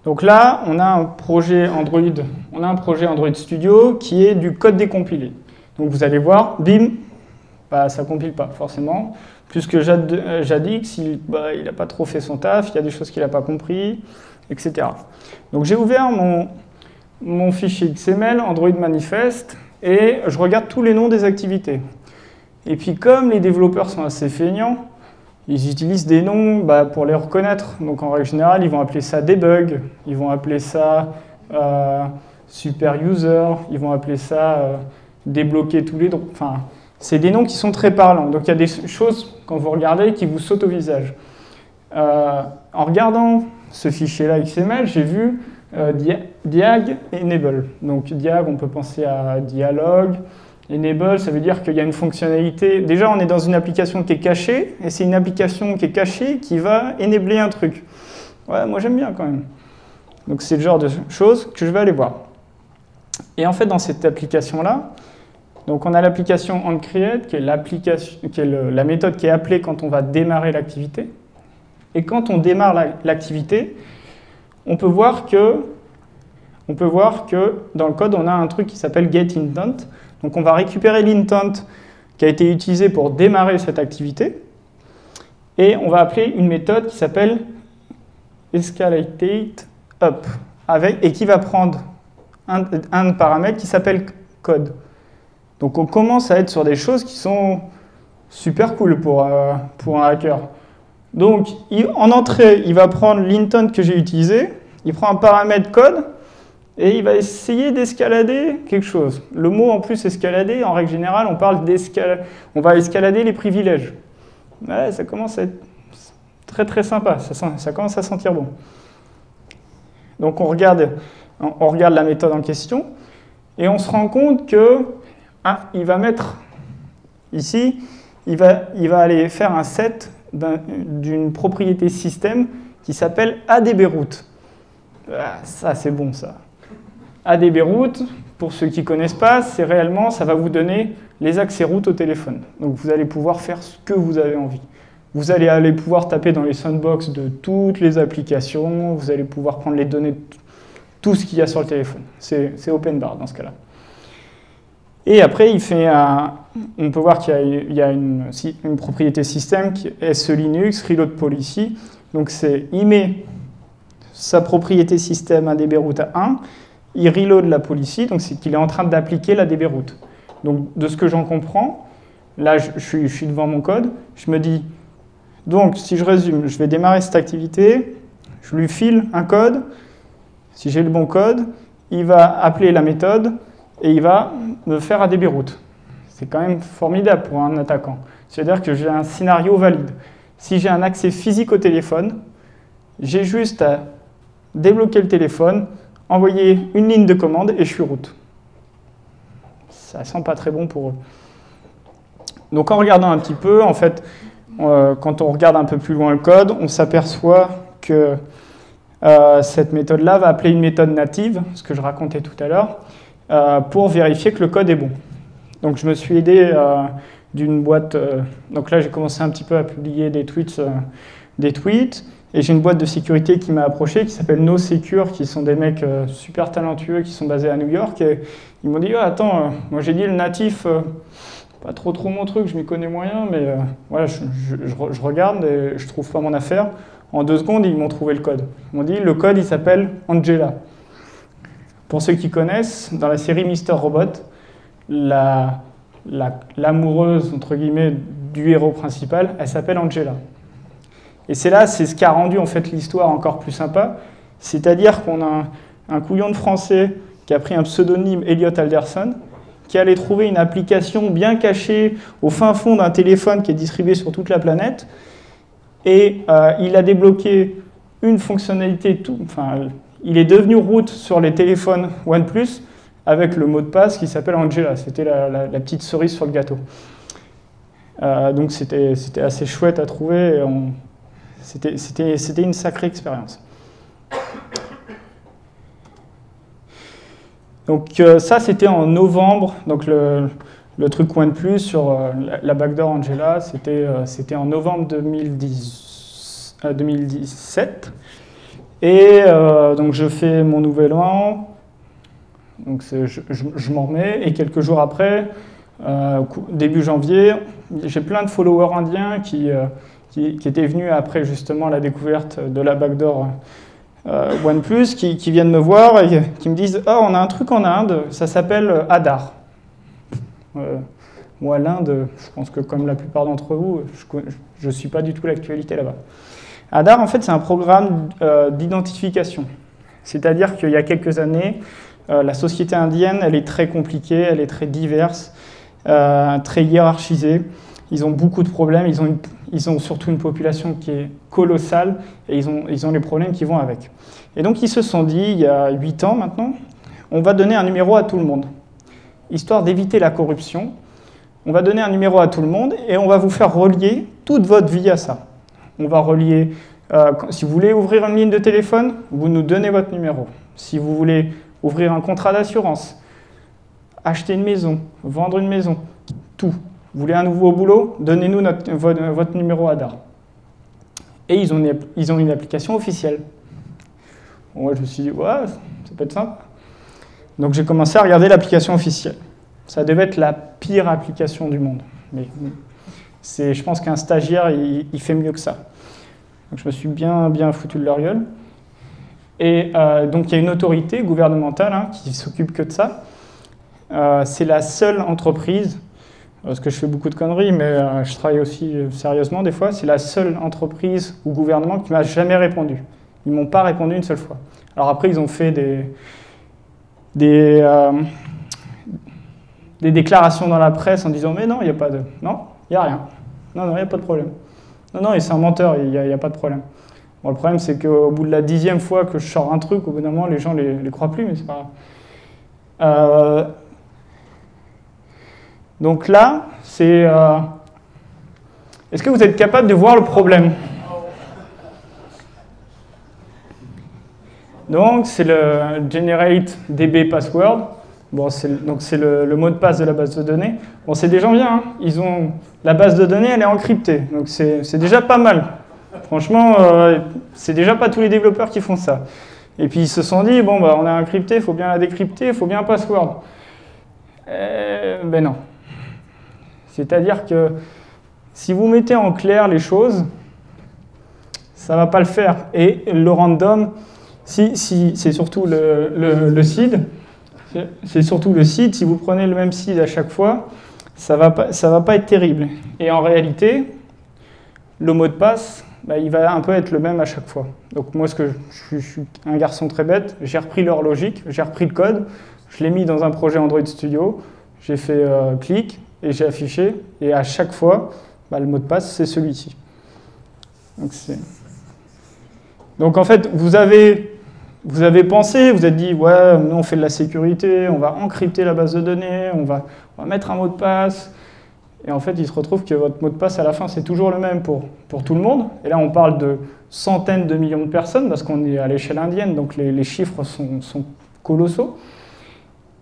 Donc là, on a un projet Android Studio qui est du code décompilé. Donc vous allez voir, bim, bah, ça ne compile pas forcément. Plus que Jadix, il n'a pas trop fait son taf, il y a des choses qu'il n'a pas compris, etc. Donc j'ai ouvert mon fichier XML, Android manifest, et je regarde tous les noms des activités. Et puis comme les développeurs sont assez feignants, ils utilisent des noms pour les reconnaître. Donc en règle générale, ils vont appeler ça debug, ils vont appeler ça super user, ils vont appeler ça débloquer tous les droits. Enfin, c'est des noms qui sont très parlants. Donc il y a des choses, quand vous regardez, qui vous sautent au visage. En regardant ce fichier-là XML, j'ai vu diag et enable. Donc diag, on peut penser à dialogue. Enable, ça veut dire qu'il y a une fonctionnalité. Déjà, on est dans une application qui est cachée, et c'est une application qui est cachée qui va enabler un truc. Ouais, moi j'aime bien quand même. Donc c'est le genre de choses que je vais aller voir. Et en fait, dans cette application-là, donc on a l'application onCreate, qui est la méthode qui est appelée quand on va démarrer l'activité. Et quand on démarre l'activité, on peut voir que dans le code, on a un truc qui s'appelle getIntent. Donc on va récupérer l'intent qui a été utilisé pour démarrer cette activité et on va appeler une méthode qui s'appelle escalateUp et qui va prendre un paramètre qui s'appelle code. Donc on commence à être sur des choses qui sont super cool pour un hacker. Donc en entrée, il va prendre l'intent que j'ai utilisé, il prend un paramètre code, et il va essayer d'escalader quelque chose. Le mot en plus escalader, en règle générale, on va escalader les privilèges. Ouais, ça commence à être très très sympa, ça commence à sentir bon. Donc on regarde la méthode en question et on se rend compte que il va mettre ici, il va aller faire un set d'une propriété système qui s'appelle ADBRoot. Ça c'est bon ça. ADBRoot, pour ceux qui ne connaissent pas, c'est réellement, ça va vous donner les accès routes au téléphone. Donc vous allez pouvoir faire ce que vous avez envie. Vous allez aller pouvoir taper dans les sandbox de toutes les applications, vous allez pouvoir prendre les données de tout ce qu'il y a sur le téléphone. C'est open bar dans ce cas-là. Et après, on peut voir qu'il y a une propriété système qui est SE Linux, Reload Policy. Donc il met sa propriété système ADBRoot à 1, il reload la policy, donc c'est qu'il est en train d'appliquer la ADBRoot. Donc de ce que j'en comprends, là je suis devant mon code, je me dis, donc si je résume, je vais démarrer cette activité, je lui file un code, si j'ai le bon code, il va appeler la méthode et il va me faire ADBRoot. C'est quand même formidable pour un attaquant. C'est-à-dire que j'ai un scénario valide. Si j'ai un accès physique au téléphone, j'ai juste à débloquer le téléphone, envoyer une ligne de commande et je suis route. Ça sent pas très bon pour eux. Donc en regardant un petit peu, en fait, quand on regarde un peu plus loin le code, on s'aperçoit que cette méthode-là va appeler une méthode native, ce que je racontais tout à l'heure, pour vérifier que le code est bon. Donc je me suis aidé d'une boîte, donc là j'ai commencé un petit peu à publier des tweets, et j'ai une boîte de sécurité qui m'a approché, qui s'appelle NoSecure, qui sont des mecs super talentueux, qui sont basés à New York, et ils m'ont dit, attends, moi j'ai dit le natif, pas trop mon truc, je m'y connais moyen, mais voilà, je regarde et je trouve pas mon affaire. En 2 secondes, ils m'ont trouvé le code. Ils m'ont dit, le code il s'appelle Angela. Pour ceux qui connaissent, dans la série Mr. Robot, l'amoureuse, entre guillemets, du héros principal, elle s'appelle Angela. Et c'est ce qui a rendu en fait l'histoire encore plus sympa, c'est-à-dire qu'on a un couillon de français qui a pris un pseudonyme Elliot Alderson, qui allait trouver une application bien cachée au fin fond d'un téléphone qui est distribué sur toute la planète, et il a débloqué une fonctionnalité, il est devenu root sur les téléphones OnePlus avec le mot de passe qui s'appelle Angela. C'était la petite cerise sur le gâteau. Donc c'était assez chouette à trouver. C'était une sacrée expérience. Donc ça, c'était en novembre. Donc le truc OnePlus sur la backdoor Angela, c'était en novembre 2017. Et donc je fais mon nouvel an. Donc je m'en remets. Et quelques jours après, début janvier, j'ai plein de followers indiens qui étaient venus après justement la découverte de la backdoor OnePlus, qui viennent me voir et qui me disent « Ah, on a un truc en Inde, ça s'appelle Aadhaar ». Moi, l'Inde, je pense que comme la plupart d'entre vous, je ne suis pas du tout l'actualité là-bas. Aadhaar, en fait, c'est un programme d'identification. C'est-à-dire qu'il y a quelques années, la société indienne, elle est très compliquée, elle est très diverse, très hiérarchisée. Ils ont beaucoup de problèmes, ils ont surtout une population qui est colossale et ils ont les problèmes qui vont avec. Et donc ils se sont dit, il y a 8 ans maintenant, on va donner un numéro à tout le monde. Histoire d'éviter la corruption, on va donner un numéro à tout le monde et on va vous faire relier toute votre vie à ça. On va relier, si vous voulez ouvrir une ligne de téléphone, vous nous donnez votre numéro. Si vous voulez ouvrir un contrat d'assurance, acheter une maison, vendre une maison, tout. Vous voulez un nouveau boulot? Donnez-nous votre numéro Aadhaar. Et ils ont une application officielle. Bon, moi, je me suis dit, ouais, ça peut être sympa. Donc j'ai commencé à regarder l'application officielle. Ça devait être la pire application du monde. Mais je pense qu'un stagiaire, il fait mieux que ça. Donc je me suis bien foutu de leur gueule. Et donc il y a une autorité gouvernementale qui s'occupe que de ça. C'est la seule entreprise, parce que je fais beaucoup de conneries, mais je travaille aussi sérieusement des fois, c'est la seule entreprise ou gouvernement qui ne m'a jamais répondu. Ils ne m'ont pas répondu une seule fois. Alors après, ils ont fait des déclarations dans la presse en disant « Mais non, il n'y a pas de... Non, il n'y a rien. Non, il n'y a pas de problème. Non, c'est un menteur, il n'y a pas de problème. » Bon, le problème, c'est qu'au bout de la 10e fois que je sors un truc, au bout d'un moment, les gens ne les croient plus, mais c'est pas grave. Donc là, c'est... Est-ce que vous êtes capable de voir le problème? Donc, c'est le generate db password. Bon, c'est le mot de passe de la base de données. Bon, c'est des gens bien. La base de données, elle est encryptée. Donc, c'est déjà pas mal. Franchement, c'est déjà pas tous les développeurs qui font ça. Et puis, ils se sont dit, bon, on a encrypté, il faut bien la décrypter, il faut bien un password. Ben non. C'est-à-dire que si vous mettez en clair les choses, ça ne va pas le faire. Et le random, c'est surtout le seed. C'est surtout le seed. Si vous prenez le même seed à chaque fois, ça va pas être terrible. Et en réalité, le mot de passe, il va un peu être le même à chaque fois. Donc moi, je suis un garçon très bête, j'ai repris leur logique, j'ai repris le code, je l'ai mis dans un projet Android Studio, j'ai fait clic, et j'ai affiché, et à chaque fois, le mot de passe, c'est celui-ci. Donc en fait, vous avez vous avez pensé, vous êtes dit, ouais, nous on fait de la sécurité, on va encrypter la base de données, on va mettre un mot de passe. Et en fait, il se retrouve que votre mot de passe, à la fin, c'est toujours le même pour tout le monde. Et là, on parle de centaines de millions de personnes, parce qu'on est à l'échelle indienne, donc les chiffres sont colossaux.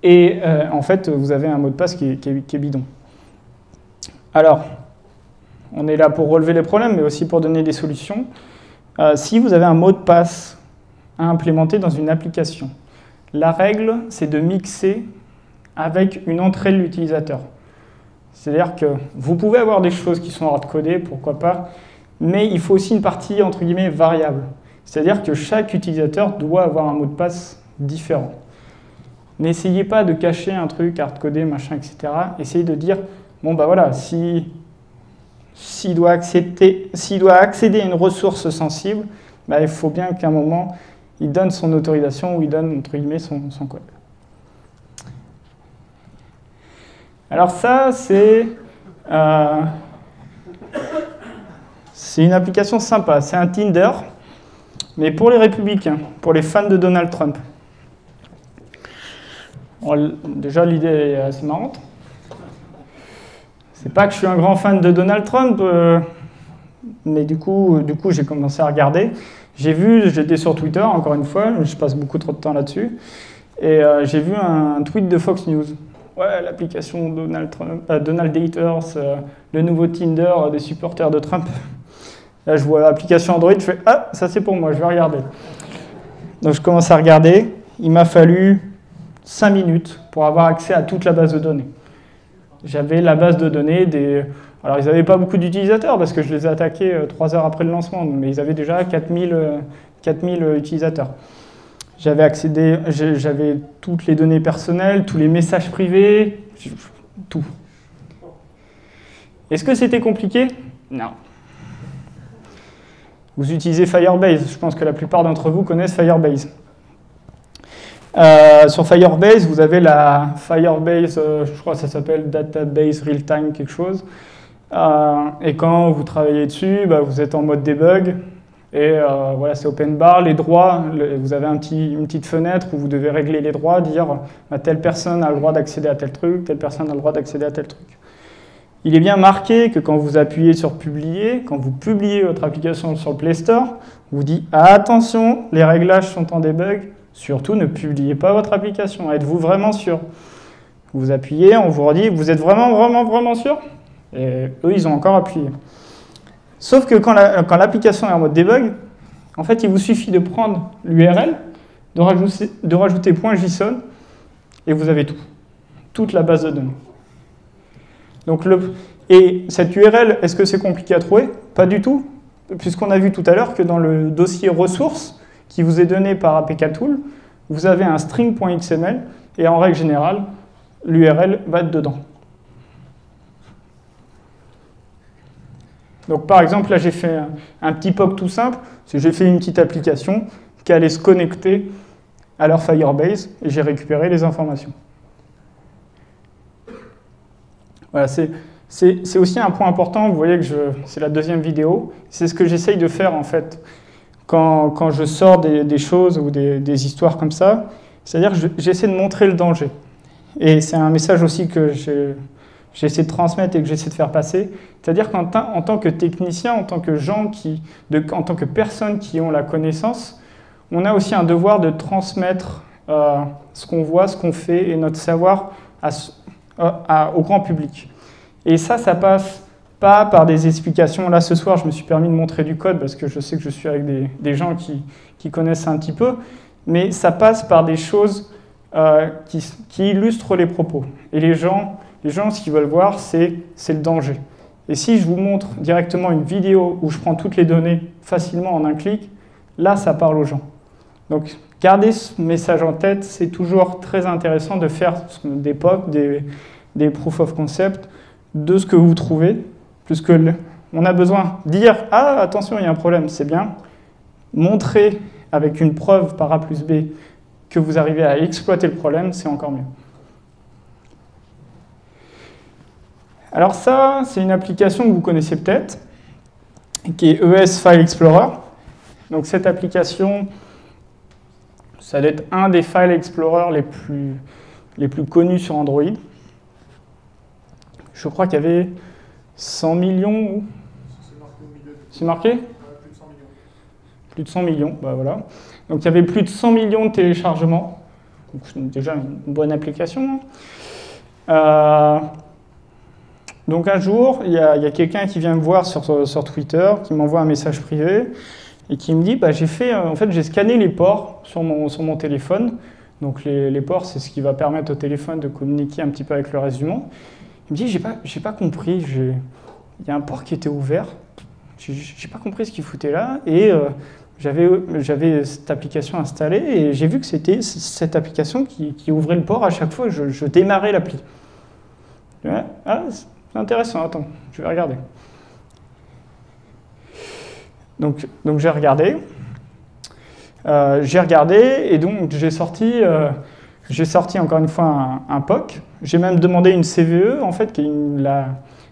Et en fait, vous avez un mot de passe qui est bidon. Alors, on est là pour relever les problèmes, mais aussi pour donner des solutions. Si vous avez un mot de passe à implémenter dans une application, la règle, c'est de mixer avec une entrée de l'utilisateur. C'est-à-dire que vous pouvez avoir des choses qui sont hard-codées, pourquoi pas, mais il faut aussi une partie, entre guillemets, variable. C'est-à-dire que chaque utilisateur doit avoir un mot de passe différent. N'essayez pas de cacher un truc hard-codé, machin, etc. Essayez de dire, bon, bah voilà, s'il doit accéder à une ressource sensible, bah, il faut bien qu'à un moment, il donne son autorisation ou il donne, entre guillemets, son code. Alors ça, c'est une application sympa. C'est un Tinder, mais pour les républicains, pour les fans de Donald Trump. Bon, déjà, l'idée est assez marrante. C'est pas que je suis un grand fan de Donald Trump, mais du coup j'ai commencé à regarder. J'étais sur Twitter, encore une fois, je passe beaucoup trop de temps là-dessus, et j'ai vu un tweet de Fox News. Ouais, l'application Donald Daters, le nouveau Tinder des supporters de Trump. Là, je vois l'application Android, je fais « Ah, ça c'est pour moi, je vais regarder ». Donc je commence à regarder. Il m'a fallu 5 minutes pour avoir accès à toute la base de données. J'avais la base de données des... Alors, ils n'avaient pas beaucoup d'utilisateurs parce que je les ai attaqués 3 heures après le lancement, mais ils avaient déjà 4000 utilisateurs. J'avais toutes les données personnelles, tous les messages privés, tout. Est-ce que c'était compliqué? Non. Vous utilisez Firebase. Je pense que la plupart d'entre vous connaissent Firebase. Sur Firebase, vous avez la Firebase, je crois que ça s'appelle Database Real-Time quelque chose. Et quand vous travaillez dessus, bah, vous êtes en mode debug. Et voilà, c'est open bar, les droits, vous avez une petite fenêtre où vous devez régler les droits, dire bah, telle personne a le droit d'accéder à tel truc, telle personne a le droit d'accéder à tel truc. Il est bien marqué que quand vous appuyez sur publier, quand vous publiez votre application sur le Play Store, on vous dit attention, les réglages sont en debug, surtout ne publiez pas votre application, êtes-vous vraiment sûr? Vous appuyez, on vous redit, vous êtes vraiment sûr? Et eux, ils ont encore appuyé. Sauf que quand l'application est en mode debug, en fait, il vous suffit de prendre l'URL, de rajouter .json, et vous avez tout. Toute la base de données. Donc et cette URL, est-ce que c'est compliqué à trouver? Pas du tout, puisqu'on a vu tout à l'heure que dans le dossier ressources qui vous est donné par APK-Tool, vous avez un string.xml, et en règle générale, l'URL va être dedans. Donc par exemple, là j'ai fait un petit POC tout simple, c'est que j'ai fait une petite application qui allait se connecter à leur Firebase et j'ai récupéré les informations. Voilà, c'est aussi un point important, vous voyez que c'est la deuxième vidéo, c'est ce que j'essaye de faire en fait quand je sors des choses ou des histoires comme ça, c'est-à-dire que j'essaie de montrer le danger. Et c'est un message aussi que j'essaie de transmettre et que j'essaie de faire passer. C'est-à-dire qu'en tant que technicien, en tant que gens en tant que personnes qui ont la connaissance, on a aussi un devoir de transmettre ce qu'on voit, ce qu'on fait et notre savoir au grand public. Et ça passe pas par des explications. Là, ce soir, je me suis permis de montrer du code parce que je sais que je suis avec des gens qui connaissent un petit peu, mais ça passe par des choses qui illustrent les propos. Et les gens, ce qu'ils veulent voir, c'est le danger. Et si je vous montre directement une vidéo où je prends toutes les données facilement en un clic, là, ça parle aux gens. Donc, gardez ce message en tête. C'est toujours très intéressant de faire des POC, des proof of concept, de ce que vous trouvez, puisque on a besoin de dire « Ah, attention, il y a un problème, c'est bien ». Montrer avec une preuve par A plus B que vous arrivez à exploiter le problème, c'est encore mieux. Alors ça, c'est une application que vous connaissez peut-être, qui est ES File Explorer. Donc cette application, Ça doit être un des File Explorer les plus connus sur Android. Je crois qu'il y avait 100 millions. C'est marqué ? Plus de 100 millions. Plus de 100 millions, bah voilà. Donc il y avait plus de 100 millions de téléchargements. Donc c'est déjà une bonne application. Donc un jour, il y a quelqu'un qui vient me voir sur Twitter, qui m'envoie un message privé et qui me dit bah, en fait, j'ai scanné les ports sur mon téléphone. Donc les ports, c'est ce qui va permettre au téléphone de communiquer un petit peu avec le reste du monde. Il me dit j'ai pas compris, il y a un port qui était ouvert, j'ai pas compris ce qu'il foutait là, et j'avais cette application installée, et j'ai vu que c'était cette application qui ouvrait le port à chaque fois que je démarrais l'appli. Ouais, ah, c'est intéressant, attends, je vais regarder. Donc j'ai regardé, et donc j'ai sorti encore une fois un POC. J'ai même demandé une CVE, en fait, qui est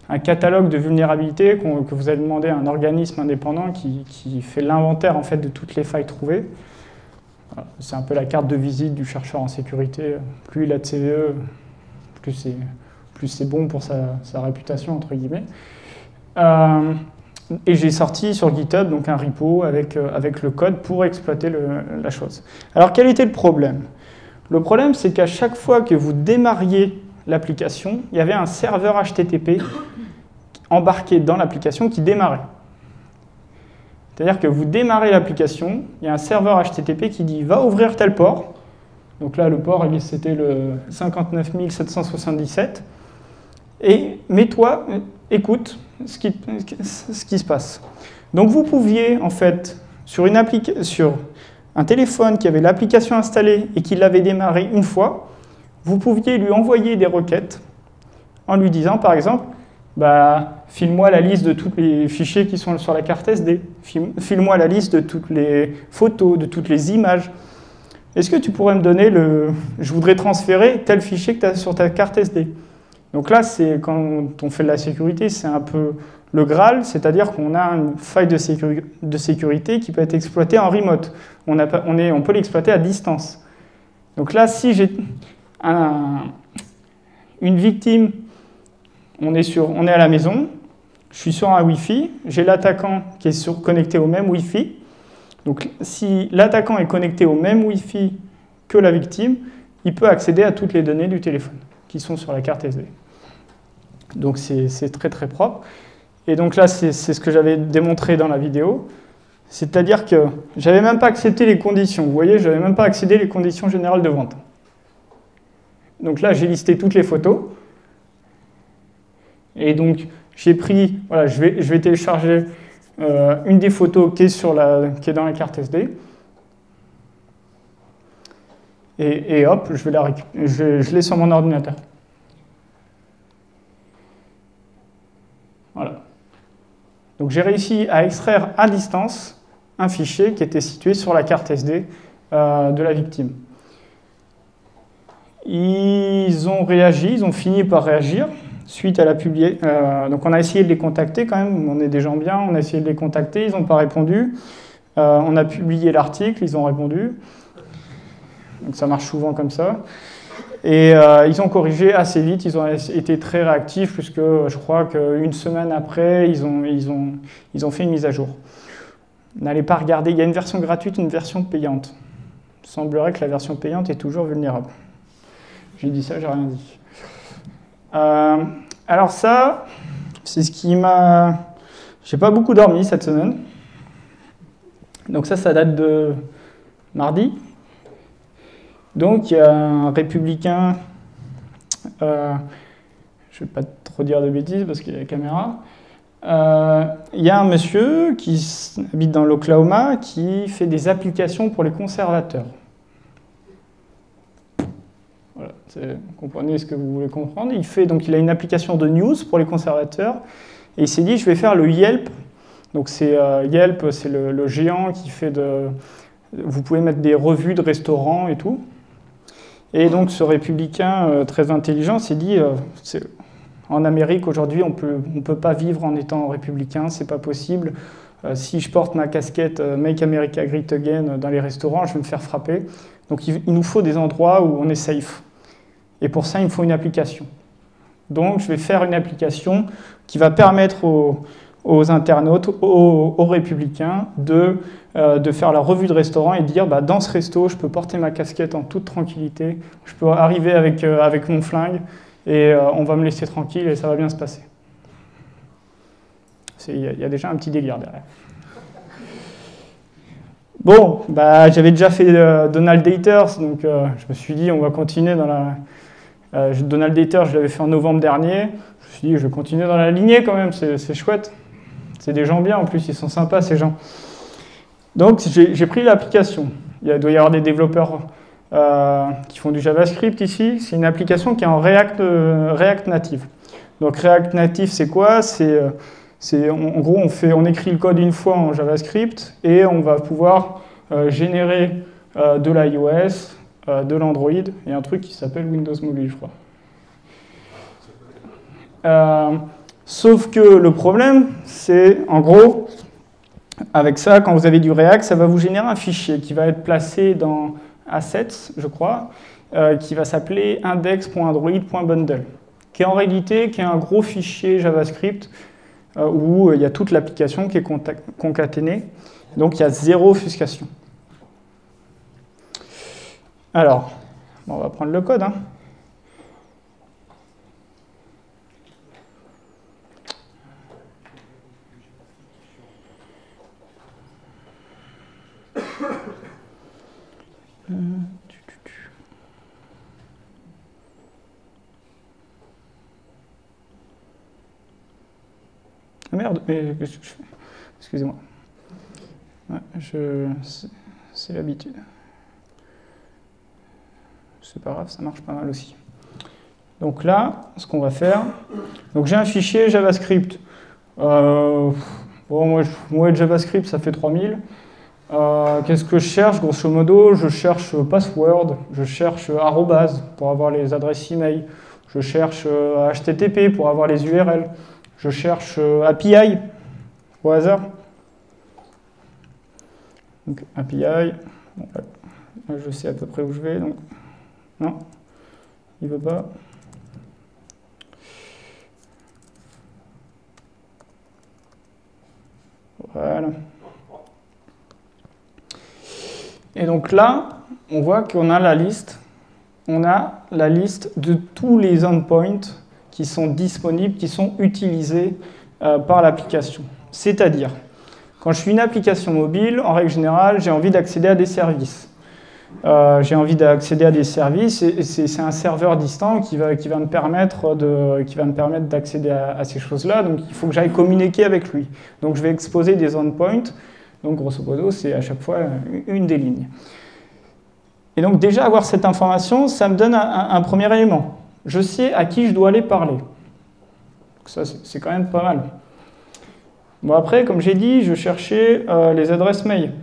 un catalogue de vulnérabilités que vous avez demandé à un organisme indépendant qui fait l'inventaire en fait, de toutes les failles trouvées. C'est un peu la carte de visite du chercheur en sécurité. Plus il a de CVE, plus c'est bon pour sa réputation, entre guillemets. Et j'ai sorti sur GitHub donc un repo avec le code pour exploiter la chose. Alors quel était le problème ? Le problème, c'est qu'à chaque fois que vous démarriez l'application, il y avait un serveur HTTP embarqué dans l'application qui démarrait. C'est-à-dire que vous démarrez l'application, il y a un serveur HTTP qui dit « va ouvrir tel port ». Donc là, le port, c'était le 59 777. Et mets-toi, écoute ce qui se passe. Donc vous pouviez, en fait, sur un téléphone qui avait l'application installée et qui l'avait démarré une fois, vous pouviez lui envoyer des requêtes en lui disant, par exemple, bah, file-moi la liste de tous les fichiers qui sont sur la carte SD, file-moi la liste de toutes les photos, de toutes les images. Est-ce que tu pourrais me donner je voudrais transférer tel fichier que tu as sur ta carte SD. Donc là, quand on fait de la sécurité, c'est un peu le Graal, c'est-à-dire qu'on a une faille de sécurité qui peut être exploitée en remote. On peut l'exploiter à distance. Donc là, si j'ai une victime, on est à la maison, je suis sur un Wi-Fi, j'ai l'attaquant qui est connecté au même Wi-Fi. Donc si l'attaquant est connecté au même Wi-Fi que la victime, il peut accéder à toutes les données du téléphone qui sont sur la carte SD. Donc c'est très très propre. Et donc là, c'est ce que j'avais démontré dans la vidéo. C'est-à-dire que je n'avais même pas accepté les conditions. Vous voyez, je n'avais même pas accédé les conditions générales de vente. Donc là, j'ai listé toutes les photos. Et donc, j'ai pris, voilà, je vais télécharger une des photos qui est dans la carte SD. Et hop, je l'ai sur mon ordinateur. Voilà. Donc j'ai réussi à extraire à distance un fichier qui était situé sur la carte SD de la victime. Ils ont réagi, ils ont fini par réagir suite à la publication. Donc on a essayé de les contacter quand même, on est des gens bien, on a essayé de les contacter, ils n'ont pas répondu. On a publié l'article, ils ont répondu. Donc ça marche souvent comme ça. Et ils ont corrigé assez vite, ils ont été très réactifs, puisque je crois qu'une semaine après, ils ont fait une mise à jour. N'allez pas regarder, il y a une version gratuite, une version payante. Il semblerait que la version payante est toujours vulnérable. J'ai dit ça, j'ai rien dit. Alors ça, c'est ce qui m'a... J'ai pas beaucoup dormi cette semaine. Donc ça date de mardi. Donc, il y a un républicain, je ne vais pas trop dire de bêtises parce qu'il y a la caméra, il y a un monsieur qui habite dans l'Oklahoma qui fait des applications pour les conservateurs. Voilà, vous comprenez ce que vous voulez comprendre. Il a une application de news pour les conservateurs et il s'est dit, je vais faire le Yelp. Donc, Yelp, c'est le géant qui fait vous pouvez mettre des revues de restaurants et tout. Et donc ce républicain très intelligent s'est dit, en Amérique aujourd'hui on peut pas vivre en étant républicain, c'est pas possible. Si je porte ma casquette Make America Great Again dans les restaurants, je vais me faire frapper. Donc il nous faut des endroits où on est safe. Et pour ça, il me faut une application. Donc je vais faire une application qui va permettre aux internautes, aux républicains, de faire la revue de restaurant et de dire bah, dans ce resto, je peux porter ma casquette en toute tranquillité, je peux arriver avec mon flingue et on va me laisser tranquille et ça va bien se passer. Il y a déjà un petit délire derrière. Bon, bah, j'avais déjà fait Donald Daters, donc je me suis dit on va continuer dans la... Donald Daters, je l'avais fait en novembre dernier. Je me suis dit je vais continuer dans la lignée quand même, c'est chouette. C'est des gens bien en plus, ils sont sympas ces gens. Donc j'ai pris l'application. Il doit y avoir des développeurs qui font du JavaScript ici. C'est une application qui est en React Native. Donc React Native c'est quoi? En gros, on écrit le code une fois en JavaScript et on va pouvoir générer de l'iOS, de l'Android et un truc qui s'appelle Windows Mobile, je crois. Sauf que le problème, c'est en gros, avec ça, quand vous avez du React, ça va vous générer un fichier qui va être placé dans Assets, je crois, qui va s'appeler index.android.bundle, qui est en réalité un gros fichier JavaScript où il y a toute l'application qui est concaténée. Donc il y a 0 offuscation. Alors, on va prendre le code. Hein. Ah merde, mais qu'est-ce que je fais? Excusez-moi. Ouais, c'est l'habitude. C'est pas grave, ça marche pas mal aussi. Donc là, ce qu'on va faire, donc j'ai un fichier JavaScript. Bon, moi, JavaScript, ça fait 3000. Qu'est-ce que je cherche? Grosso modo, je cherche password, je cherche arrobase pour avoir les adresses email, je cherche HTTP pour avoir les URL, je cherche API au hasard. Donc API, bon, là, je sais à peu près où je vais, donc non, il veut pas. Voilà. Et donc là, on voit qu'on a la liste. On a la liste de tous les endpoints qui sont disponibles, qui sont utilisés par l'application. C'est-à-dire, quand je suis une application mobile, en règle générale, j'ai envie d'accéder à des services. J'ai envie d'accéder à des services et c'est un serveur distant qui va me permettre d'accéder à ces choses-là. Donc il faut que j'aille communiquer avec lui. Donc je vais exposer des endpoints. Donc grosso modo, c'est à chaque fois une des lignes. Et donc déjà avoir cette information, ça me donne un premier élément. Je sais à qui je dois aller parler. Donc ça, c'est quand même pas mal. Bon après, comme j'ai dit, je cherchais les adresses mail.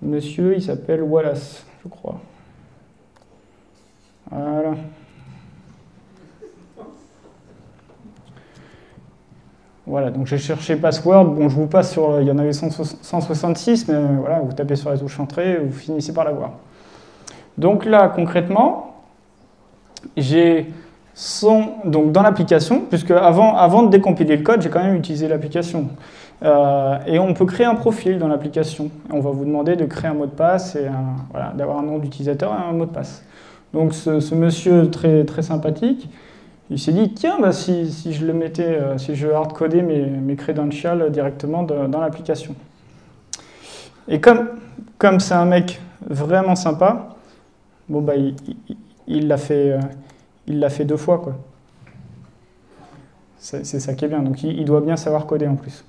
Monsieur, il s'appelle Wallace, je crois. Voilà. Voilà, donc j'ai cherché password. Bon, je vous passe sur. Il y en avait 166, mais voilà, vous tapez sur la touche entrée, vous finissez par l'avoir. Donc là, concrètement, j'ai donc dans l'application, puisque avant de décompiler le code, j'ai quand même utilisé l'application. Et on peut créer un profil dans l'application. On va vous demander de créer un mot de passe et voilà, d'avoir un nom d'utilisateur et un mot de passe. Donc ce monsieur très, très sympathique, il s'est dit, tiens, bah, si je le mettais, si je hardcodais mes credentials directement dans l'application. Et comme c'est un mec vraiment sympa, bon, bah, il l'a fait 2 fois, quoi. C'est ça qui est bien, donc il doit bien savoir coder en plus.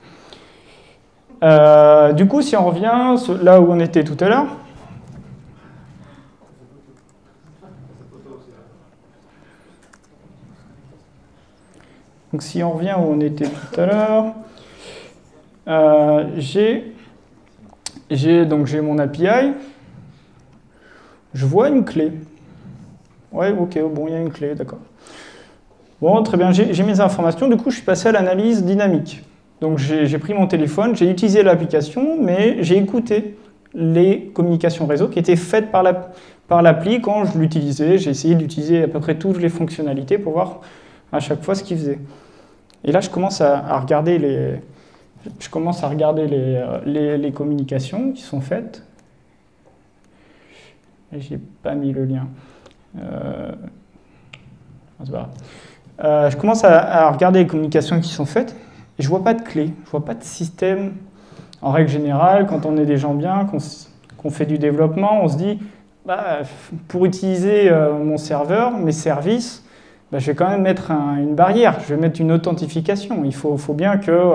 Du coup, si on revient là où on était tout à l'heure, donc si on revient où on était tout à l'heure, j'ai mon API, je vois une clé. Ouais, ok, bon, il y a une clé, d'accord. Bon, très bien, j'ai mes informations. Du coup, je suis passé à l'analyse dynamique. Donc, j'ai pris mon téléphone, j'ai utilisé l'application, mais j'ai écouté les communications réseau qui étaient faites par l'appli quand je l'utilisais. J'ai essayé d'utiliser à peu près toutes les fonctionnalités pour voir à chaque fois ce qu'il faisait. Et là, je commence à regarder les communications qui sont faites. Et j'ai pas mis le lien. Je commence à regarder les communications qui sont faites et je vois pas de clé, je vois pas de système. En règle générale, quand on est des gens bien, qu'on fait du développement, on se dit bah, pour utiliser mon serveur, mes services, bah, je vais quand même mettre une barrière, je vais mettre une authentification. Il faut bien que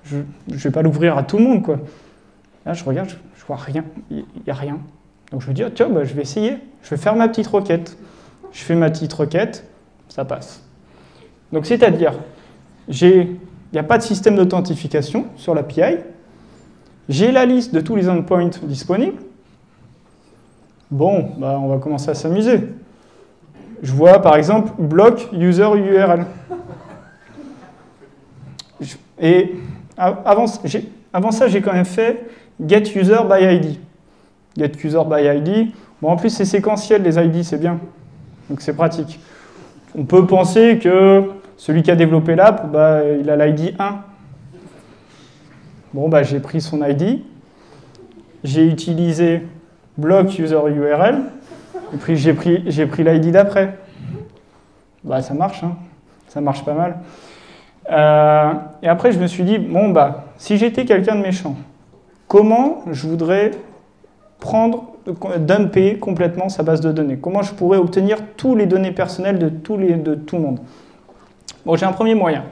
je ne vais pas l'ouvrir à tout le monde, quoi. Là, je regarde, je vois rien, il n'y a rien. Donc je me dis, oh, tiens, bah, je vais essayer, je vais faire ma petite requête. Je fais ma petite requête, ça passe. Donc c'est-à-dire, il n'y a pas de système d'authentification sur l'API, j'ai la liste de tous les endpoints disponibles. Bon, bah, on va commencer à s'amuser. Je vois par exemple block user URL. Et avant ça, j'ai quand même fait get user by ID. Get user by ID. Bon, en plus, c'est séquentiel, les ID, c'est bien. Donc, c'est pratique. On peut penser que celui qui a développé l'app, bah, il a l'ID 1. Bon, bah, j'ai pris son ID. J'ai utilisé block user URL. Et puis, j'ai pris l'ID d'après. Bah, ça marche, hein. Ça marche pas mal. Et après, je me suis dit, bon, bah, si j'étais quelqu'un de méchant, comment je voudrais dumper complètement sa base de données? Comment je pourrais obtenir toutes les données personnelles de tout le monde? Bon, j'ai un premier moyen.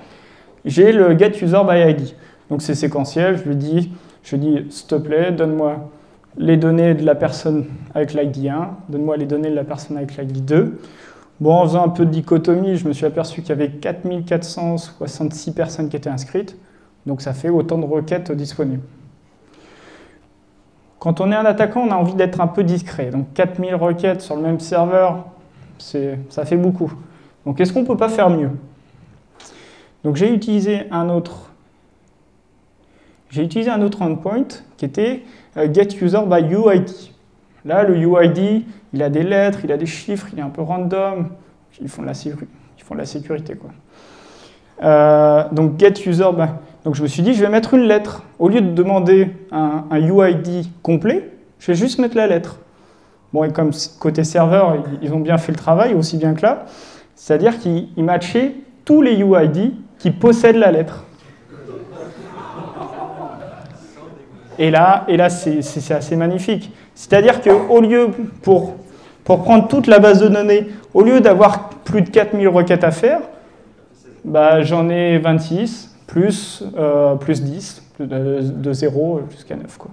J'ai le get user by ID. Donc, c'est séquentiel. Je dis, s'il te plaît, donne-moi les données de la personne avec l'ID 1, donne-moi les données de la personne avec l'ID 2. Bon, en faisant un peu de dichotomie, je me suis aperçu qu'il y avait 4466 personnes qui étaient inscrites. Donc, ça fait autant de requêtes disponibles. Quand on est un attaquant, on a envie d'être un peu discret. Donc 4000 requêtes sur le même serveur, ça fait beaucoup. Donc est-ce qu'on ne peut pas faire mieux? Donc j'ai utilisé un autre endpoint qui était get user by UID. Là, le UID, il a des lettres, il a des chiffres, il est un peu random. Ils font de la sécurité, quoi. Donc get user by... Donc je me suis dit, je vais mettre une lettre. Au lieu de demander un UID complet, je vais juste mettre la lettre. Bon, et comme côté serveur, ils ont bien fait le travail, aussi bien que là, c'est-à-dire qu'ils matchaient tous les UID qui possèdent la lettre. Et là c'est assez magnifique. C'est-à-dire qu'au lieu, pour prendre toute la base de données, au lieu d'avoir plus de 4000 requêtes à faire, bah, j'en ai 26. Plus 10, de 0 jusqu'à 9. Quoi.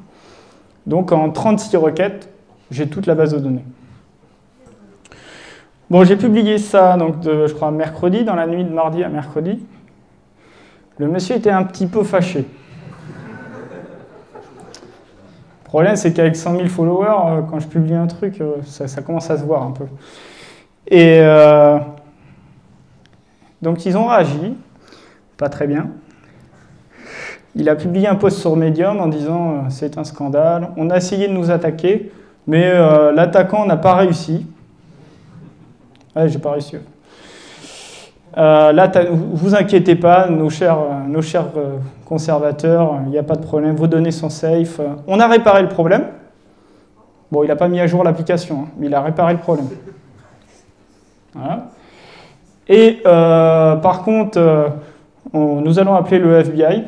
Donc en 36 requêtes, j'ai toute la base de données. Bon, j'ai publié ça, donc je crois, mercredi, dans la nuit de mardi à mercredi. Le monsieur était un petit peu fâché. Le problème, c'est qu'avec 100 000 followers, quand je publie un truc, ça commence à se voir un peu. Et donc ils ont réagi, pas très bien. Il a publié un post sur Medium en disant c'est un scandale, on a essayé de nous attaquer, mais l'attaquant n'a pas réussi. Ouais, j'ai pas réussi. Là, vous inquiétez pas, nos chers conservateurs, il n'y a pas de problème, vos données sont safe. On a réparé le problème. Bon, il n'a pas mis à jour l'application, hein, mais il a réparé le problème. Voilà. Et par contre, nous allons appeler le FBI.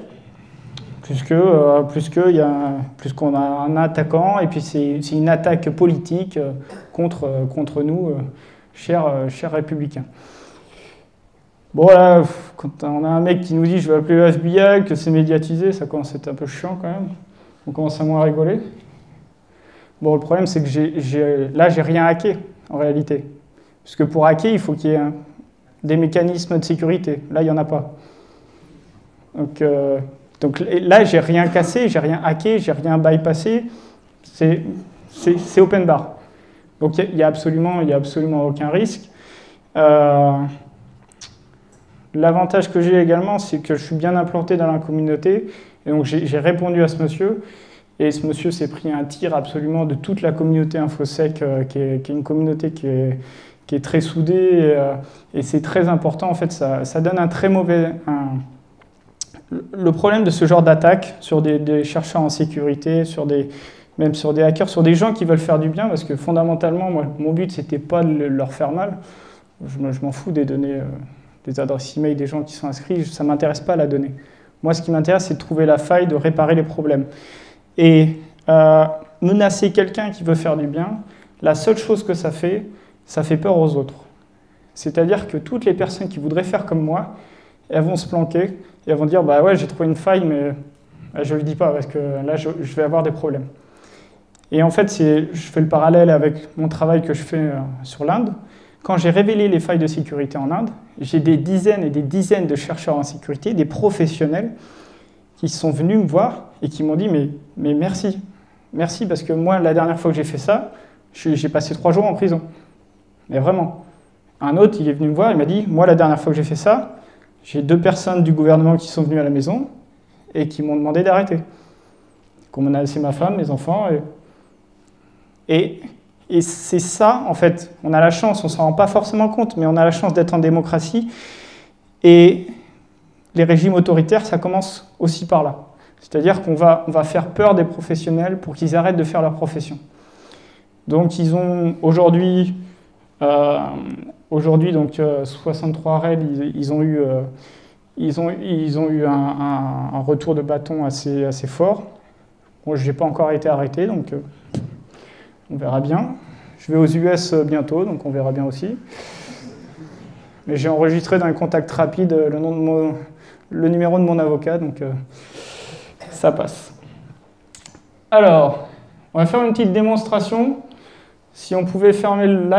Puisqu'on a un attaquant, et puis c'est une attaque politique contre nous, chers républicains. Bon, là, quand on a un mec qui nous dit « je vais appeler le FBI », que c'est médiatisé, ça commence à être un peu chiant quand même. On commence à moins rigoler. Bon, le problème, c'est que là, j'ai rien hacké, en réalité. Puisque pour hacker, il faut qu'il y ait des mécanismes de sécurité. Là, il n'y en a pas. Donc là, j'ai rien cassé, j'ai rien hacké, j'ai rien bypassé, c'est open bar. Donc il n'y a absolument aucun risque. L'avantage que j'ai également, c'est que je suis bien implanté dans la communauté. Et donc, j'ai répondu à ce monsieur. Et ce monsieur s'est pris un tir absolument de toute la communauté InfoSec, qui est une communauté qui est très soudée. Et c'est très important. En fait, ça donne un très mauvais... Le problème de ce genre d'attaque sur des chercheurs en sécurité, même sur des hackers, sur des gens qui veulent faire du bien, parce que fondamentalement, moi, mon but, c'était pas de leur faire mal. Je m'en fous des données, des adresses email des gens qui sont inscrits, ça ne m'intéresse pas la donnée. Moi, ce qui m'intéresse, c'est de trouver la faille, de réparer les problèmes. Et menacer quelqu'un qui veut faire du bien, la seule chose que ça fait peur aux autres. C'est-à-dire que toutes les personnes qui voudraient faire comme moi, elles vont se planquer et elles vont dire bah ouais, j'ai trouvé une faille, mais je ne le dis pas parce que là, je vais avoir des problèmes. Et en fait, je fais le parallèle avec mon travail que je fais sur l'Inde. Quand j'ai révélé les failles de sécurité en Inde, j'ai des dizaines et des dizaines de chercheurs en sécurité, des professionnels, qui sont venus me voir et qui m'ont dit mais merci. Merci parce que moi, la dernière fois que j'ai fait ça, j'ai passé 3 jours en prison. Mais vraiment. Un autre, il est venu me voir, il m'a dit moi, la dernière fois que j'ai fait ça, j'ai 2 personnes du gouvernement qui sont venues à la maison et qui m'ont demandé d'arrêter. Qu'on menacé ma femme, mes enfants. Et c'est ça, en fait, on a la chance, on ne s'en rend pas forcément compte, mais on a la chance d'être en démocratie. Et les régimes autoritaires, ça commence aussi par là. C'est-à-dire qu'on va faire peur des professionnels pour qu'ils arrêtent de faire leur profession. Donc, ils ont aujourd'hui, donc 63 raids, ils ont eu un retour de bâton assez fort. Bon, je n'ai pas encore été arrêté, donc on verra bien. Je vais aux US bientôt, donc on verra bien aussi. Mais j'ai enregistré dans les contacts rapides le numéro de mon avocat, donc ça passe. Alors, on va faire une petite démonstration. Si on pouvait fermer le live.